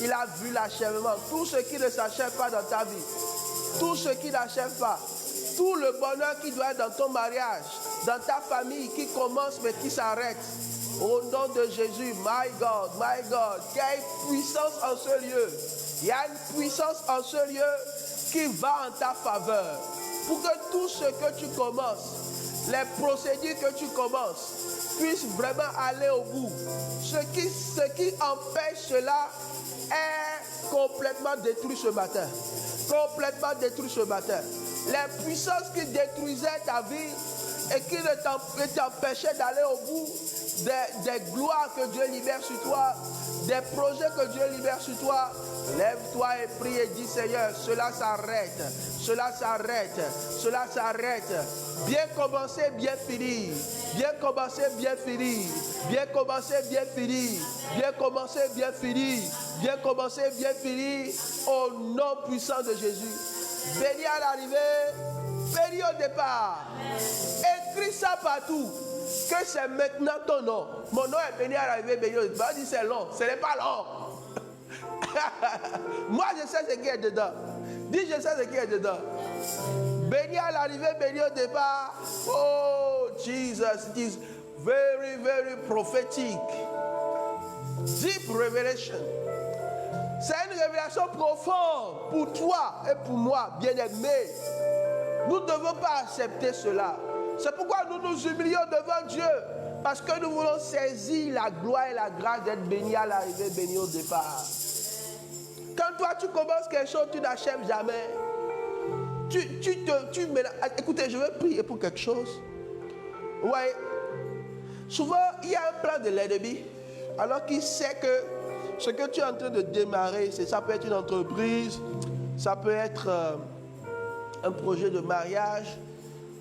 il a vu l'achèvement. Tout ce qui ne s'achève pas dans ta vie, tout ce qui n'achève pas, tout le bonheur qui doit être dans ton mariage, dans ta famille, qui commence mais qui s'arrête. Au nom de Jésus, my God, qu'il y a une puissance en ce lieu. Il y a une puissance en ce lieu qui va en ta faveur. Pour que tout ce que tu commences, les procédures que tu commences, puissent vraiment aller au bout. Ce qui empêche cela est complètement détruit ce matin. Complètement détruit ce matin. Les puissances qui détruisaient ta vie et qui t'empêchaient d'aller au bout des gloires que Dieu libère sur toi, des projets que Dieu libère sur toi, lève-toi et prie et dis Seigneur, cela s'arrête, cela s'arrête, cela s'arrête. Bien commencé, bien fini. Bien commencé, bien fini. Bien commencé, bien fini. Bien commencé, bien fini. Bien commencé, bien fini. Au nom puissant de Jésus. Béni à l'arrivée, béni au départ. Écris ça partout. Que c'est maintenant ton nom. Mon nom est béni à l'arrivée, béni au départ. Dis c'est long. Ce n'est pas long. Moi, je sais ce qui est dedans. Dis, je sais ce qui est dedans. Béni à l'arrivée, béni au départ. Oh, Jesus, it is very, very prophetic. Deep revelation. C'est une révélation profonde pour toi et pour moi, bien-aimés. Nous ne devons pas accepter cela. C'est pourquoi nous nous humilions devant Dieu. Parce que nous voulons saisir la gloire et la grâce d'être bénis à l'arrivée, bénis au départ. Quand toi tu commences quelque chose, tu n'achèves jamais. Écoutez, je veux prier pour quelque chose. Ouais. Souvent, il y a un plan de l'ennemi, alors qu'il sait que ce que tu es en train de démarrer, ça peut être une entreprise, ça peut être un projet de mariage,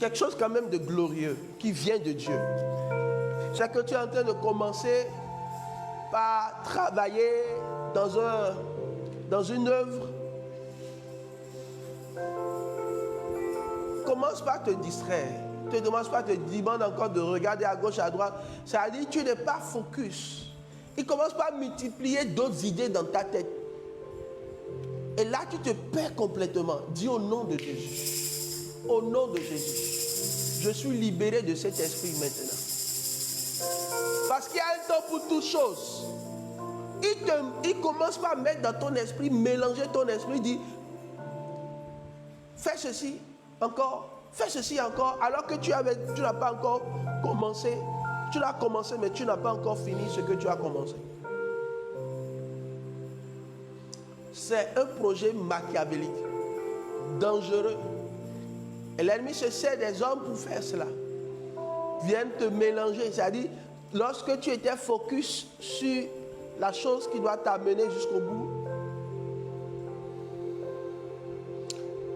quelque chose quand même de glorieux, qui vient de Dieu. C'est que tu es en train de commencer par travailler dans une œuvre. Commence par te distraire. te commence pas, te demande encore de regarder à gauche, à droite. Ça veut dire que tu n'es pas focus. Il commence pas à multiplier d'autres idées dans ta tête. Et là, tu te perds complètement. Dis au nom de Jésus. Au nom de Jésus. Je suis libéré de cet esprit maintenant. Parce qu'il y a un temps pour toutes choses. Il commence par mettre dans ton esprit, mélanger ton esprit, dit fais ceci encore, fais ceci encore, alors que tu n'as pas encore commencé. Tu l'as commencé, mais tu n'as pas encore fini ce que tu as commencé. C'est un projet machiavélique, dangereux. Et l'ennemi se sert des hommes pour faire cela. Viennent te mélanger, c'est-à-dire, lorsque tu étais focus sur la chose qui doit t'amener jusqu'au bout,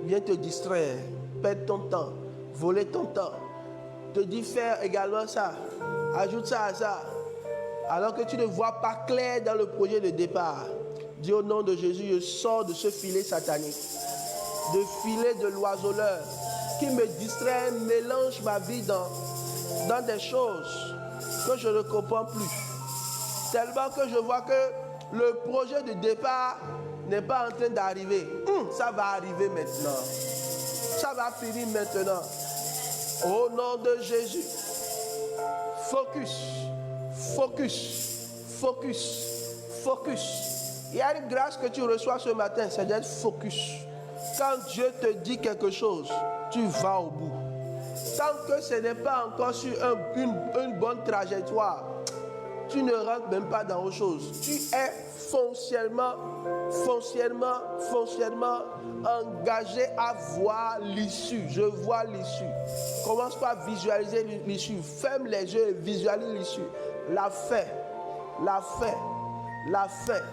vient te distraire, perdre ton temps, voler ton temps, te dit faire également ça, ajoute ça à ça, alors que tu ne vois pas clair dans le projet de départ. Dis au nom de Jésus, je sors de ce filet satanique, de filet de l'oiseleur qui me distrait, mélange ma vie dans des choses que je ne comprends plus. Tellement que je vois que le projet de départ n'est pas en train d'arriver. Ça va arriver maintenant. Ça va finir maintenant. Au nom de Jésus. Focus. Focus. Focus. Focus. Il y a une grâce que tu reçois ce matin, c'est d'être focus. Quand Dieu te dit quelque chose, tu vas au bout. Tant que ce n'est pas encore sur une bonne trajectoire, tu ne rentres même pas dans autre chose. Tu es foncièrement engagé à voir l'issue. Je vois l'issue. Commence par visualiser l'issue. Ferme les yeux et visualise l'issue. La fin.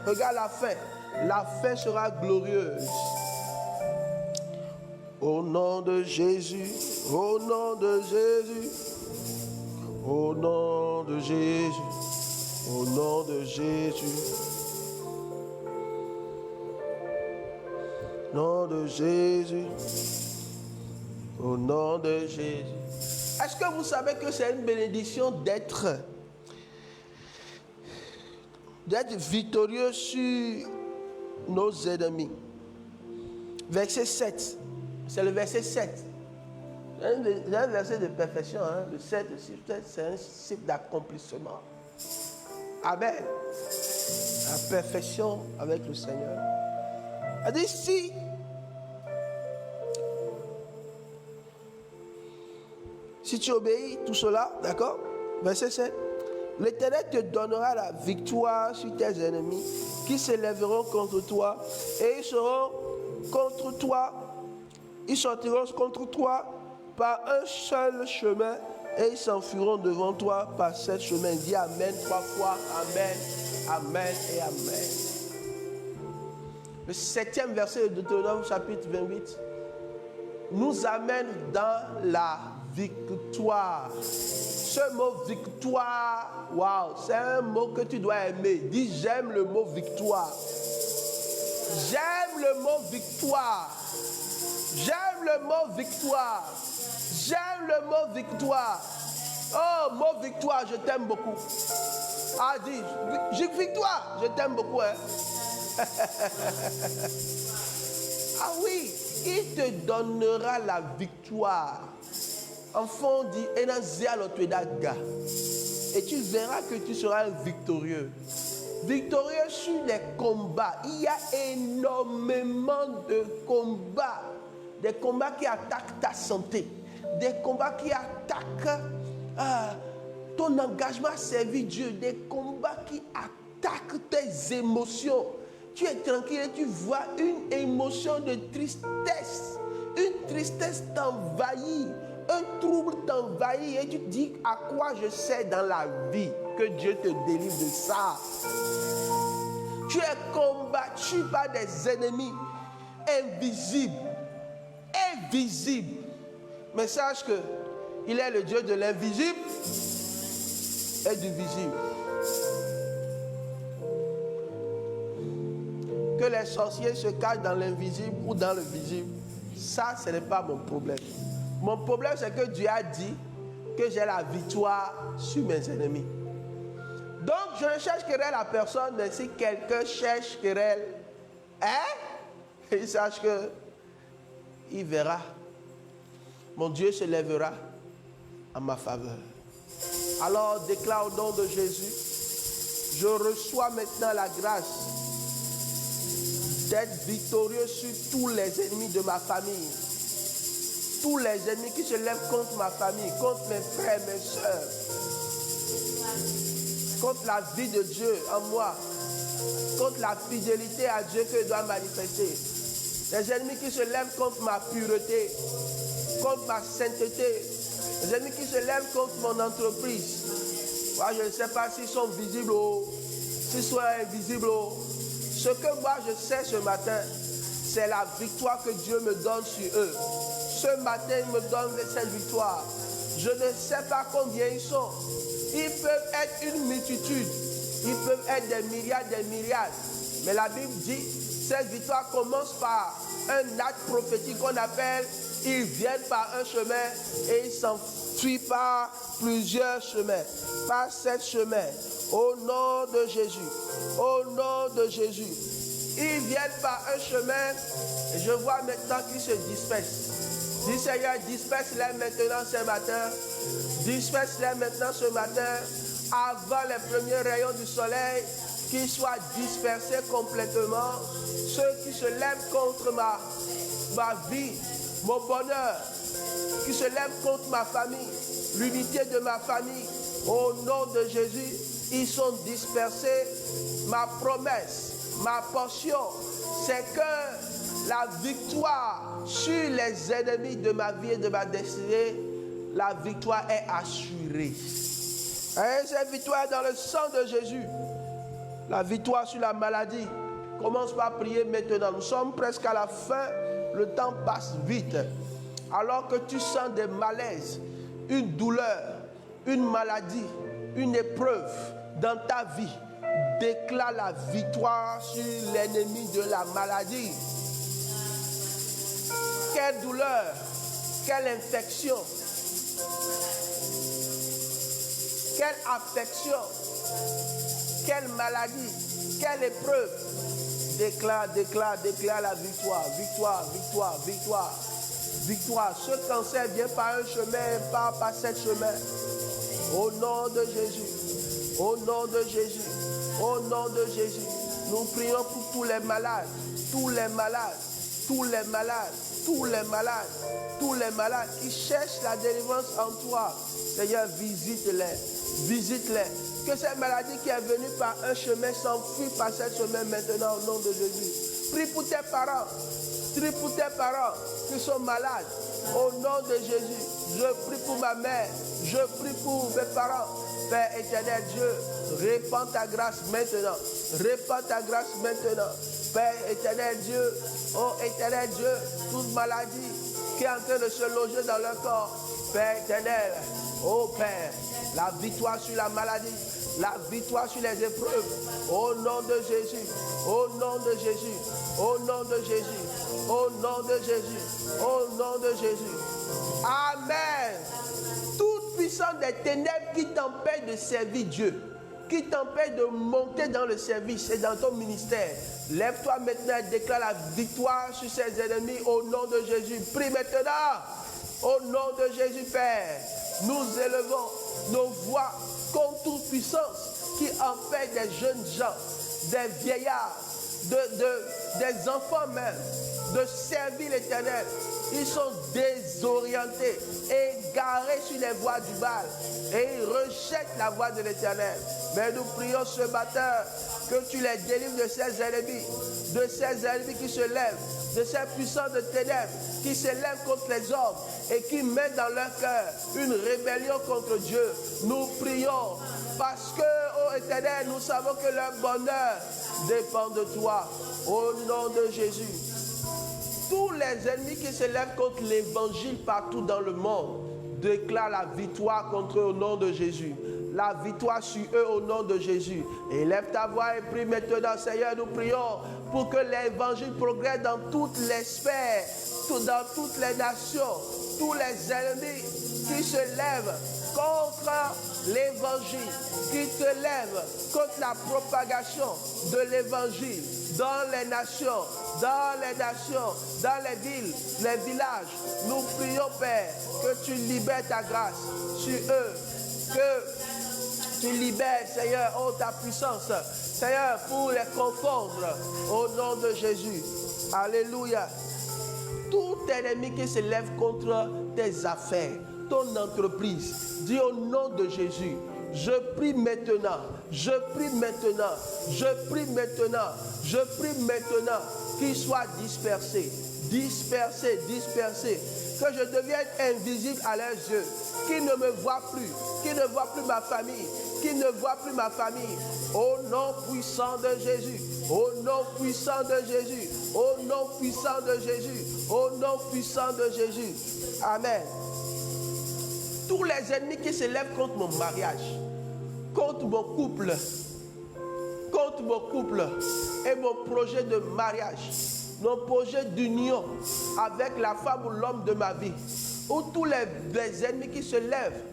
Regarde la fin. La fin sera glorieuse. Au nom de Jésus, au nom de Jésus, au nom de Jésus, au nom de Jésus, au nom de Jésus, au nom de Jésus. Est-ce que vous savez que c'est une bénédiction d'être victorieux sur nos ennemis? Verset 7. C'est le verset 7. C'est un verset de perfection. Le 7, c'est un cycle d'accomplissement. Amen. La perfection avec le Seigneur. Elle dit si tu obéis tout cela, d'accord? Verset 7. L'Éternel te donnera la victoire sur tes ennemis qui s'élèveront contre toi et ils seront contre toi. Ils sortiront contre toi par un seul chemin et ils s'enfuiront devant toi par 7 chemins. Dis Amen 3 fois. Amen, Amen et Amen. Le 7e verset de Deutéronome chapitre 28 nous amène dans la victoire. Ce mot victoire, waouh, c'est un mot que tu dois aimer. Dis j'aime le mot victoire. J'aime le mot victoire. J'aime le mot victoire. J'aime le mot victoire. Oh, mot victoire, je t'aime beaucoup. Ah, dis, victoire, je t'aime beaucoup. Hein? Ah oui, il te donnera la victoire. Enfant dit, et tu verras que tu seras victorieux. Victorieux sur les combats. Il y a énormément de combats. Des combats qui attaquent ta santé. Des combats qui attaquent ton engagement à servir Dieu. Des combats qui attaquent tes émotions. Tu es tranquille et tu vois une émotion de tristesse. Une tristesse t'envahit. Un trouble t'envahit et tu te dis à quoi je sers dans la vie. Que Dieu te délivre de ça. Tu es combattu par des ennemis invisibles. Invisibles. Mais sache que il est le Dieu de l'invisible et du visible. Que les sorciers se cachent dans l'invisible ou dans le visible, ça, ce n'est pas mon problème. Mon problème, c'est que Dieu a dit que j'ai la victoire sur mes ennemis. Donc, je ne cherche querelle à personne, mais si quelqu'un cherche querelle, il sache que il verra. Mon Dieu se lèvera en ma faveur. Alors, déclare au nom de Jésus, je reçois maintenant la grâce d'être victorieux sur tous les ennemis de ma famille. Tous les ennemis qui se lèvent contre ma famille, contre mes frères, mes soeurs, contre la vie de Dieu en moi, contre la fidélité à Dieu que je dois manifester. Les ennemis qui se lèvent contre ma pureté, contre ma sainteté. Les ennemis qui se lèvent contre mon entreprise. Moi, je ne sais pas s'ils sont visibles ou s'ils sont invisibles. Ce que moi je sais ce matin, c'est la victoire que Dieu me donne sur eux. Ce matin, il me donne cette victoire. Je ne sais pas combien ils sont. Ils peuvent être une multitude. Ils peuvent être des milliards. Mais la Bible dit, cette victoire commence par un acte prophétique qu'on appelle, ils viennent par un chemin et ils s'enfuient par plusieurs chemins. Par 7 chemins. Au nom de Jésus. Au nom de Jésus. Ils viennent par un chemin et je vois maintenant qu'ils se dispersent. Dis Seigneur, disperse-les maintenant ce matin. Disperse-les maintenant ce matin. Avant les premiers rayons du soleil, qu'ils soient dispersés complètement. Ceux qui se lèvent contre ma vie, mon bonheur, qui se lèvent contre ma famille, l'unité de ma famille, au nom de Jésus, ils sont dispersés. Ma promesse, ma portion, c'est que la victoire sur les ennemis de ma vie et de ma destinée, la victoire est assurée. Et cette victoire est dans le sang de Jésus. La victoire sur la maladie. Commence par prier maintenant. Nous sommes presque à la fin. Le temps passe vite. Alors que tu sens des malaises, une douleur, une maladie, une épreuve dans ta vie, déclare la victoire sur l'ennemi de la maladie. Quelle douleur, quelle infection, quelle affection, quelle maladie, quelle épreuve. Déclare la victoire, victoire. Ce cancer vient par un chemin, part par 7 chemins. Au nom de Jésus, au nom de Jésus, au nom de Jésus, nous prions pour tous les malades, tous les malades qui cherchent la délivrance en toi. Seigneur, visite-les. Que cette maladie qui est venue par un chemin s'enfuit par ce chemin maintenant au nom de Jésus. Prie pour tes parents qui sont malades. Au nom de Jésus, je prie pour ma mère, je prie pour mes parents. Père éternel Dieu, répands ta grâce maintenant. Père éternel Dieu, oh éternel Dieu, toute maladie qui est en train de se loger dans leur corps. Père éternel, oh Père, la victoire sur la maladie, la victoire sur les épreuves. Au nom de Jésus, au nom de Jésus, au nom de Jésus, au nom de Jésus, au nom de Jésus. Amen. Toute puissance des ténèbres qui t'empêche de servir Dieu, qui t'empêche de monter dans le service et dans ton ministère, lève-toi maintenant et déclare la victoire sur ses ennemis au nom de Jésus. Prie maintenant. Au nom de Jésus, Père, nous élevons nos voix contre toute puissance qui empêche des jeunes gens, des vieillards, des enfants même, de servir l'Éternel. Ils sont désorientés, égarés sur les voies du mal et ils rejettent la voie de l'Éternel. Mais nous prions ce matin que tu les délivres de ces ennemis qui se lèvent, de ces puissances de ténèbres qui se lèvent contre les hommes et qui mettent dans leur cœur une rébellion contre Dieu. Nous prions parce que, ô Éternel, nous savons que leur bonheur dépend de toi. Au nom de Jésus. Tous les ennemis qui se lèvent contre l'évangile partout dans le monde déclarent la victoire contre eux au nom de Jésus. La victoire sur eux au nom de Jésus. Élève ta voix et prie maintenant, Seigneur, nous prions pour que l'évangile progresse dans toutes les sphères, dans toutes les nations. tous les ennemis qui se lèvent contre l'évangile, qui te lèvent contre la propagation de l'évangile dans les nations, dans les villes, les villages. Nous prions, Père, que tu libères ta grâce sur eux, que tu libères, Seigneur, oh, ta puissance, Seigneur, pour les confondre au nom de Jésus. Alléluia. Tout ennemi qui se lève contre tes affaires, ton entreprise, dis au nom de Jésus, je prie maintenant, je prie maintenant, je prie maintenant, je prie maintenant qu'il soit dispersé, dispersé, dispersé, que je devienne invisible à leurs yeux, qu'ils ne me voient plus, qu'ils ne voient plus ma famille, qu'ils ne voient plus ma famille, au nom puissant de Jésus, au nom puissant de Jésus, au nom puissant de Jésus, au nom puissant de Jésus. Amen. Tous les ennemis qui se lèvent contre mon mariage, contre mon couple et mon projet de mariage, mon projet d'union avec la femme ou l'homme de ma vie, ou tous les ennemis qui se lèvent.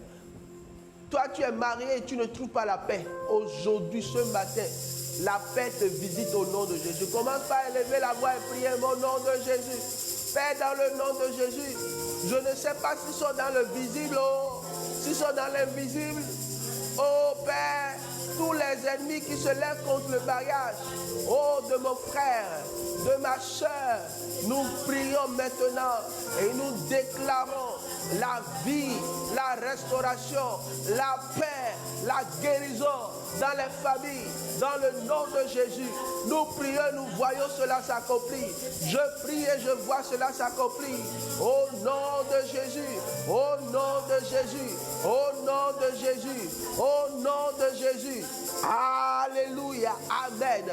Toi, tu es marié et tu ne trouves pas la paix. Aujourd'hui, ce matin, la paix te visite au nom de Jésus. Commence par élever la voix et prier au nom de Jésus. Père, dans le nom de Jésus, je ne sais pas s'ils sont dans le visible, s'ils sont dans l'invisible. Oh Père, tous les ennemis qui se lèvent contre le mariage, oh de mon frère, de ma soeur, nous prions maintenant et nous déclarons la vie, la restauration, la paix, la guérison dans les familles, dans le nom de Jésus. Nous prions, nous voyons cela s'accomplir. Je prie et je vois cela s'accomplir. Au nom de Jésus, au nom de Jésus, au nom de Jésus, au nom de Jésus. Alléluia, amen.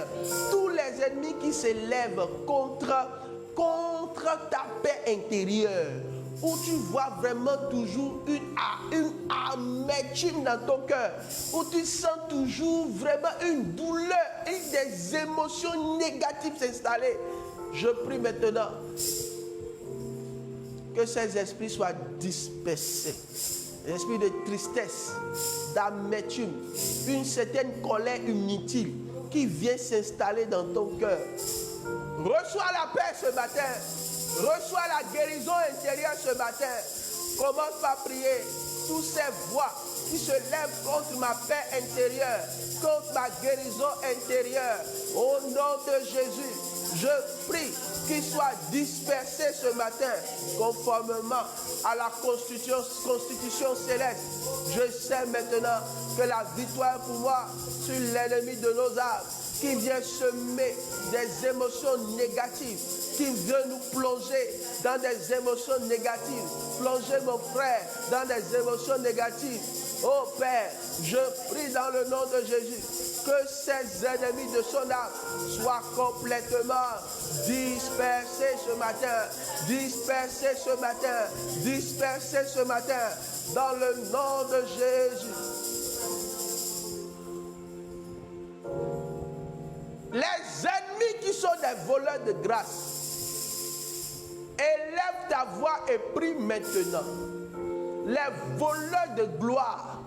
Tous les ennemis qui s'élèvent contre ta paix intérieure, où tu vois vraiment toujours une amertume dans ton cœur, où tu sens toujours vraiment une douleur et des émotions négatives s'installer. Je prie maintenant que ces esprits soient dispersés. L'esprit de tristesse, d'amertume, une certaine colère inutile qui vient s'installer dans ton cœur. Reçois la paix ce matin. Reçois la guérison intérieure ce matin. Commence par prier. Toutes ces voix qui se lèvent contre ma paix intérieure, contre ma guérison intérieure, au nom de Jésus, je prie qu'ils soient dispersés ce matin, conformément à la constitution céleste. Je sais maintenant que la victoire pour moi sur l'ennemi de nos âmes, qui vient semer des émotions négatives, qui vient nous plonger dans des émotions négatives, plonger mon frère dans des émotions négatives. Oh Père, je prie dans le nom de Jésus que ces ennemis de son âme soient complètement dispersés ce matin, dispersés ce matin, dispersés ce matin, dans le nom de Jésus. Les ennemis qui sont des voleurs de grâce, élève ta voix et prie maintenant. Les voleurs de gloire,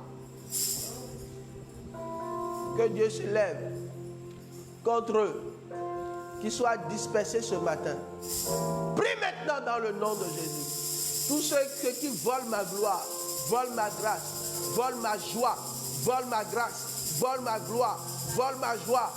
que Dieu se lève contre eux, qu'ils soient dispersés ce matin. Prie maintenant dans le nom de Jésus. Tous ceux qui volent ma gloire, volent ma grâce, volent ma joie, volent ma grâce, volent ma gloire, volent ma joie,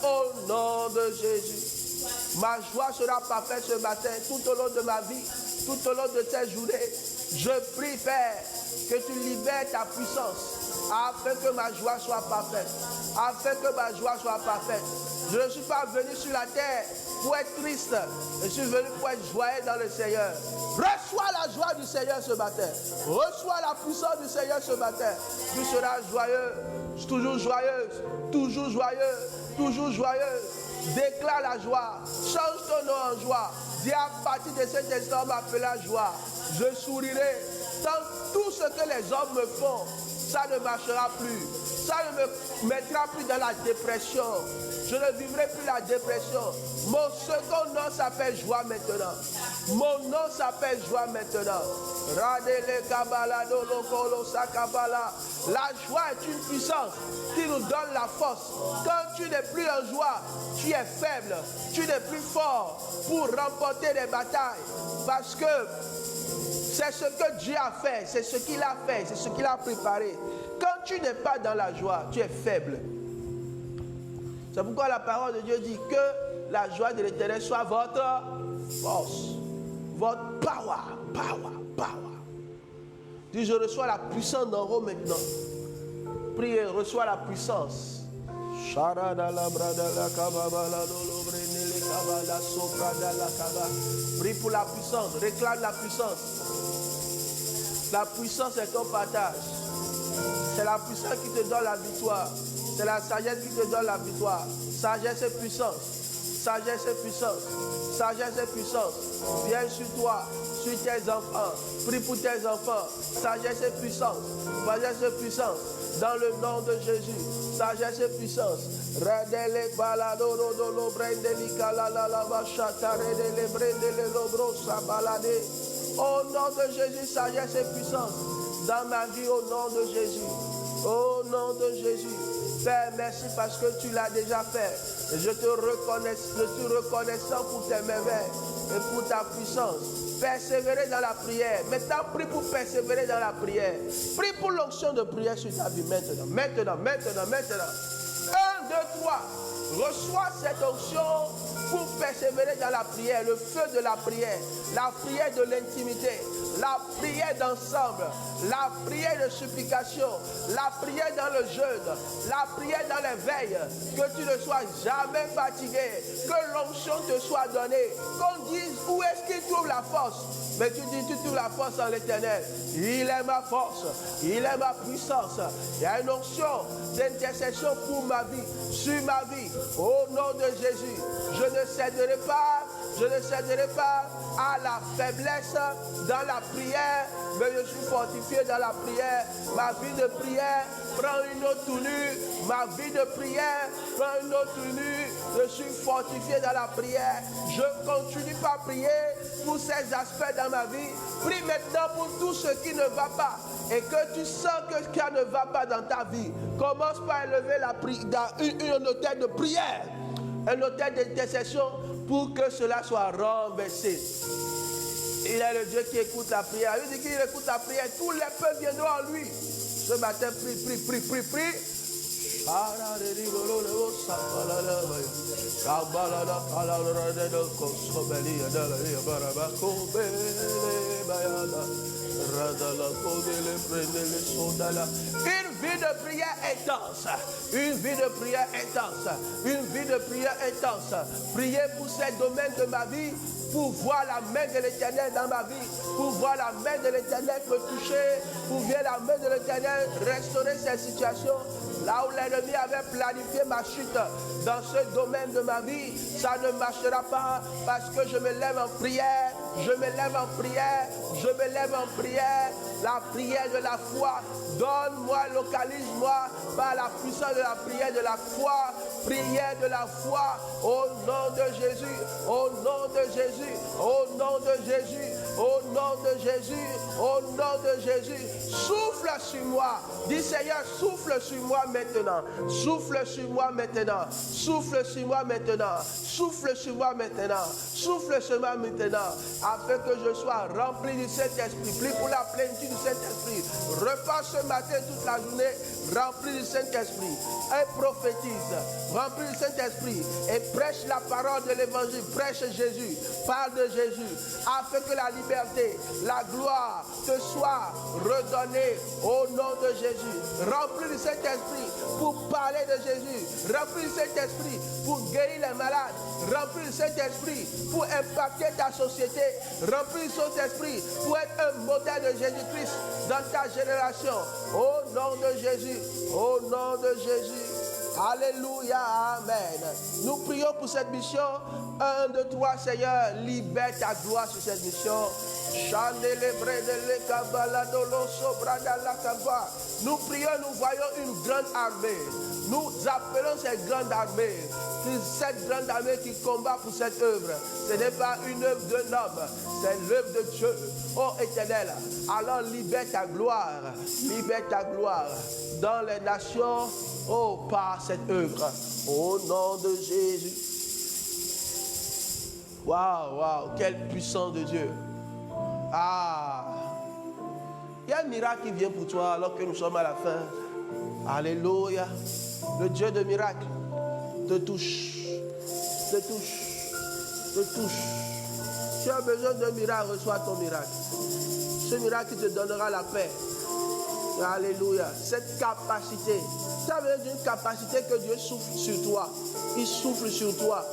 au nom de Jésus. Ma joie sera parfaite ce matin, tout au long de ma vie, tout au long de tes journées. Je prie, Père, que tu libères ta puissance, afin que ma joie soit parfaite, afin que ma joie soit parfaite. Je ne suis pas venu sur la terre pour être triste, je suis venu pour être joyeux dans le Seigneur. Reçois la joie du Seigneur ce matin, reçois la puissance du Seigneur ce matin. Tu seras joyeux, toujours joyeuse, toujours joyeux, toujours joyeuse. Déclare la joie, change ton nom en joie. Dis à partir de cet instant, m'appeler la joie. Je sourirai. Tant tout ce que les hommes me font, ça ne marchera plus. Ça ne me mettra plus dans la dépression. Je ne vivrai plus la dépression. Mon second nom s'appelle joie maintenant. Mon nom s'appelle joie maintenant. La joie est une puissance qui nous donne la force. Quand tu n'es plus en joie, tu es faible. Tu n'es plus fort pour remporter des batailles. Parce que c'est ce que Dieu a fait. C'est ce qu'il a fait. C'est ce qu'il a préparé. Quand tu n'es pas dans la joie, tu es faible. C'est pourquoi la parole de Dieu dit que la joie de l'Éternel soit votre force, votre power. Dis, je reçois la puissance d'en haut maintenant. Priez, reçois la puissance. Prie pour la puissance, réclame la puissance. La puissance est ton partage. C'est la puissance qui te donne la victoire. C'est la sagesse qui te donne la victoire. Sagesse et puissance. Sagesse et puissance. Sagesse et puissance. Viens sur toi, sur tes enfants. Prie pour tes enfants. Sagesse et puissance. Sagesse et puissance. Dans le nom de Jésus. Sagesse et puissance. Redele baladoro dolo brendeli kalala la bachata redele brendele lobro sabalade. Au nom de Jésus, sagesse et puissance. Dans ma vie, au nom de Jésus. Au nom de Jésus. Père, merci parce que tu l'as déjà fait. Et je te reconnais, je suis reconnaissant pour tes merveilles et pour ta puissance. Persévérer dans la prière. Maintenant, prie pour persévérer dans la prière. Prie pour l'onction de prière sur ta vie maintenant. Maintenant. 1, 2, 3. Reçois cette onction pour persévérer dans la prière, le feu de la prière de l'intimité, la prière d'ensemble, la prière de supplication, la prière dans le jeûne, la prière dans les veilles, que tu ne sois jamais fatigué, que l'onction te soit donnée, qu'on dise où est-ce qu'il trouve la force, mais tu dis tu trouves la force en l'Éternel. Il est ma force, il est ma puissance. Il y a une onction d'intercession pour ma vie, sur ma vie, au nom de Jésus. Je ne céderai pas à la faiblesse dans la prière, mais je suis fortifié dans la prière. Ma vie de prière prend une autre tournure. Ma vie de prière prend une autre tournure. Je suis fortifié dans la prière. Je continue par prier pour ces aspects dans ma vie. Prie maintenant pour tout ce qui ne va pas et que tu sens que ce qui ne va pas dans ta vie. Commence par élever une hôtel de prière, un hôtel d'intercession pour que cela soit renversé. Il est le Dieu qui écoute la prière. Il dit qu'il écoute la prière. Tous les peuples viendront en lui. Ce matin, prie. Une vie de prière intense. Une vie de prière intense. Une vie de prière intense. Priez pour ces domaines de ma vie, pour voir la main de l'Éternel dans ma vie, pour voir la main de l'Éternel me toucher, pour voir la main de l'Éternel restaurer cette situation. Là où l'ennemi avait planifié ma chute dans ce domaine de ma vie, ça ne marchera pas parce que je me lève en prière, je me lève en prière, je me lève en prière. La prière de la foi, donne-moi, localise-moi par la puissance de la prière de la foi, prière de la foi, au nom de Jésus, au nom de Jésus, au nom de Jésus, au nom de Jésus, au nom de Jésus. Souffle sur moi, dis Seigneur, souffle sur moi maintenant, souffle sur moi maintenant, souffle sur moi maintenant, souffle sur moi maintenant, souffle sur moi maintenant, afin que je sois rempli du Saint-Esprit. Prie pour la plénitude du Saint-Esprit. Repasse ce matin toute la journée rempli du Saint-Esprit et prophétise, rempli du Saint-Esprit et prêche la parole de l'évangile, prêche Jésus, parle de Jésus, afin que la liberté, la gloire te soit redonnée au nom de Jésus. Rempli du Saint-Esprit pour parler de Jésus, rempli du Saint-Esprit pour guérir les malades, rempli du Saint-Esprit pour impacter ta société, rempli du Saint-Esprit pour être un modèle de Jésus-Christ dans ta génération. Au nom de Jésus, au nom de Jésus, Alléluia, amen. Nous prions pour cette mission. 1, 2, 3, Seigneur, libère ta gloire sur cette mission. Nous prions, nous voyons une grande armée. Nous appelons cette grande armée. C'est cette grande armée qui combat pour cette œuvre. Ce n'est pas une œuvre d'un homme, c'est l'œuvre de Dieu. Oh Éternel, alors libère ta gloire dans les nations, oh, par cette œuvre. Au nom de Jésus. Waouh, quelle puissance de Dieu. Ah, il y a un miracle qui vient pour toi alors que nous sommes à la fin. Alléluia. Le Dieu de miracle te touche. Tu as besoin d'un miracle, reçois ton miracle. Ce miracle te donnera la paix. Alléluia. Cette capacité. Tu as besoin d'une capacité que Dieu souffle sur toi. Il souffle sur toi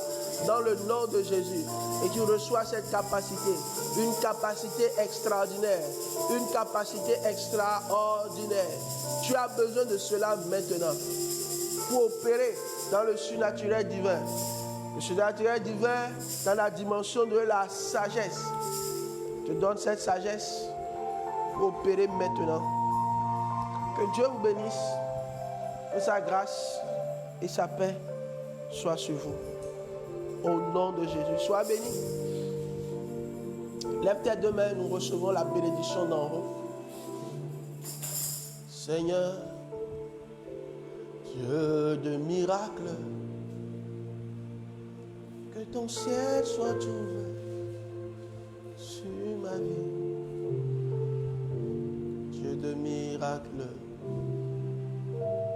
dans le nom de Jésus. Et tu reçois cette capacité. Une capacité extraordinaire. Une capacité extraordinaire. Tu as besoin de cela maintenant. Pour opérer dans le surnaturel divin. Le surnaturel divin dans la dimension de la sagesse. Je te donne cette sagesse pour opérer maintenant. Que Dieu vous bénisse. Que sa grâce et sa paix soient sur vous. Au nom de Jésus. Sois béni. Lève tes deux mains, nous recevons la bénédiction d'en haut. Seigneur, Dieu de miracles, que ton ciel soit ouvert sur ma vie. Dieu de miracles,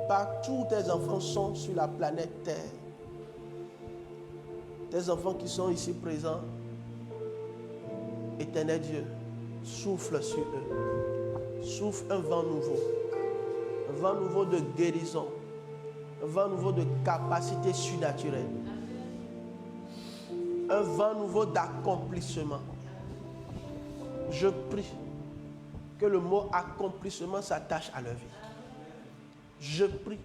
partout tes enfants sont sur la planète Terre. Tes enfants qui sont ici présents, Éternel Dieu, souffle sur eux. Souffle un vent nouveau. Un vent nouveau de guérison. Un vent nouveau de capacité surnaturelle. Un vent nouveau d'accomplissement. Je prie que le mot accomplissement s'attache à leur vie. Je prie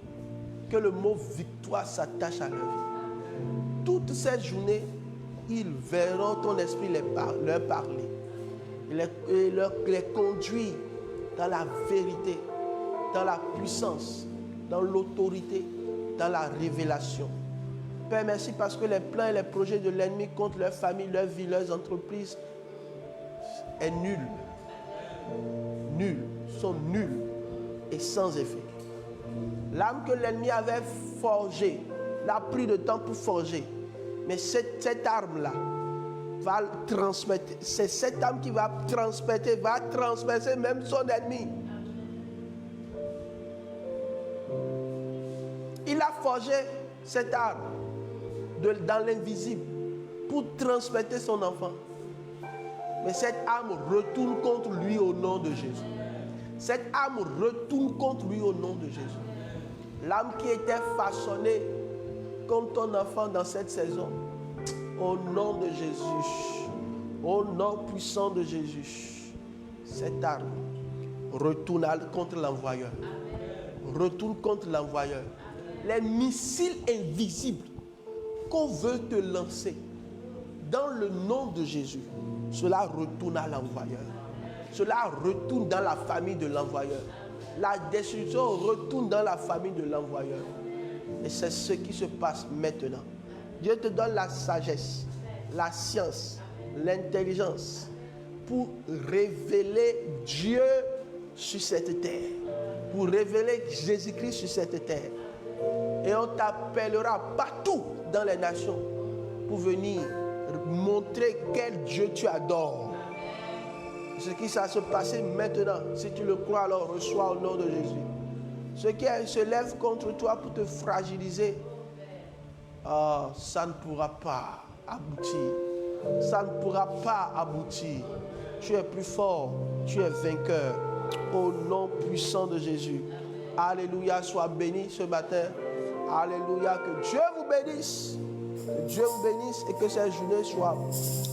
que le mot victoire s'attache à leur vie. Toute cette journée, ils verront ton esprit leur parler. Les conduire dans la vérité, dans la puissance, dans l'autorité, dans la révélation. Père, merci parce que les plans et les projets de l'ennemi contre leur famille, leur vie, leurs entreprises est nul. Nul, sont nuls et sans effet. L'âme que l'ennemi avait forgée, il a pris de temps pour forger. Mais cette arme-là va transmettre. C'est cette arme qui va transmettre même son ennemi. Il a forgé cette arme dans l'invisible pour transmettre son enfant. Mais cette arme retourne contre lui au nom de Jésus. Cette arme retourne contre lui au nom de Jésus. L'âme qui était façonnée comme ton enfant dans cette saison, au nom de Jésus, au nom puissant de Jésus, cette arme retourne contre l'envoyeur. Retourne contre l'envoyeur. Les missiles invisibles qu'on veut te lancer, dans le nom de Jésus, cela retourne à l'envoyeur. Cela retourne dans la famille de l'envoyeur. La destruction retourne dans la famille de l'envoyeur. Et c'est ce qui se passe maintenant. Dieu te donne la sagesse, la science, l'intelligence pour révéler Dieu sur cette terre. Pour révéler Jésus-Christ sur cette terre. Et on t'appellera partout dans les nations pour venir montrer quel Dieu tu adores. Ce qui va se passer maintenant, si tu le crois, alors reçois au nom de Jésus. Ceux qui se lèvent contre toi pour te fragiliser, ça ne pourra pas aboutir. Ça ne pourra pas aboutir. Tu es plus fort, tu es vainqueur. Au nom puissant de Jésus. Alléluia, sois béni ce matin. Alléluia, que Dieu vous bénisse. Que Dieu vous bénisse et que cette journée soit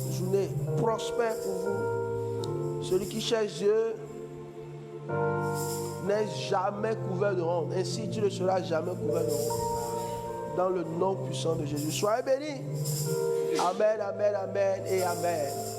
une journée prospère pour vous. Celui qui cherche Dieu n'est jamais couvert de honte. Ainsi, tu ne seras jamais couvert de honte. dans le nom puissant de Jésus. Soyez bénis. Amen, amen, amen et amen.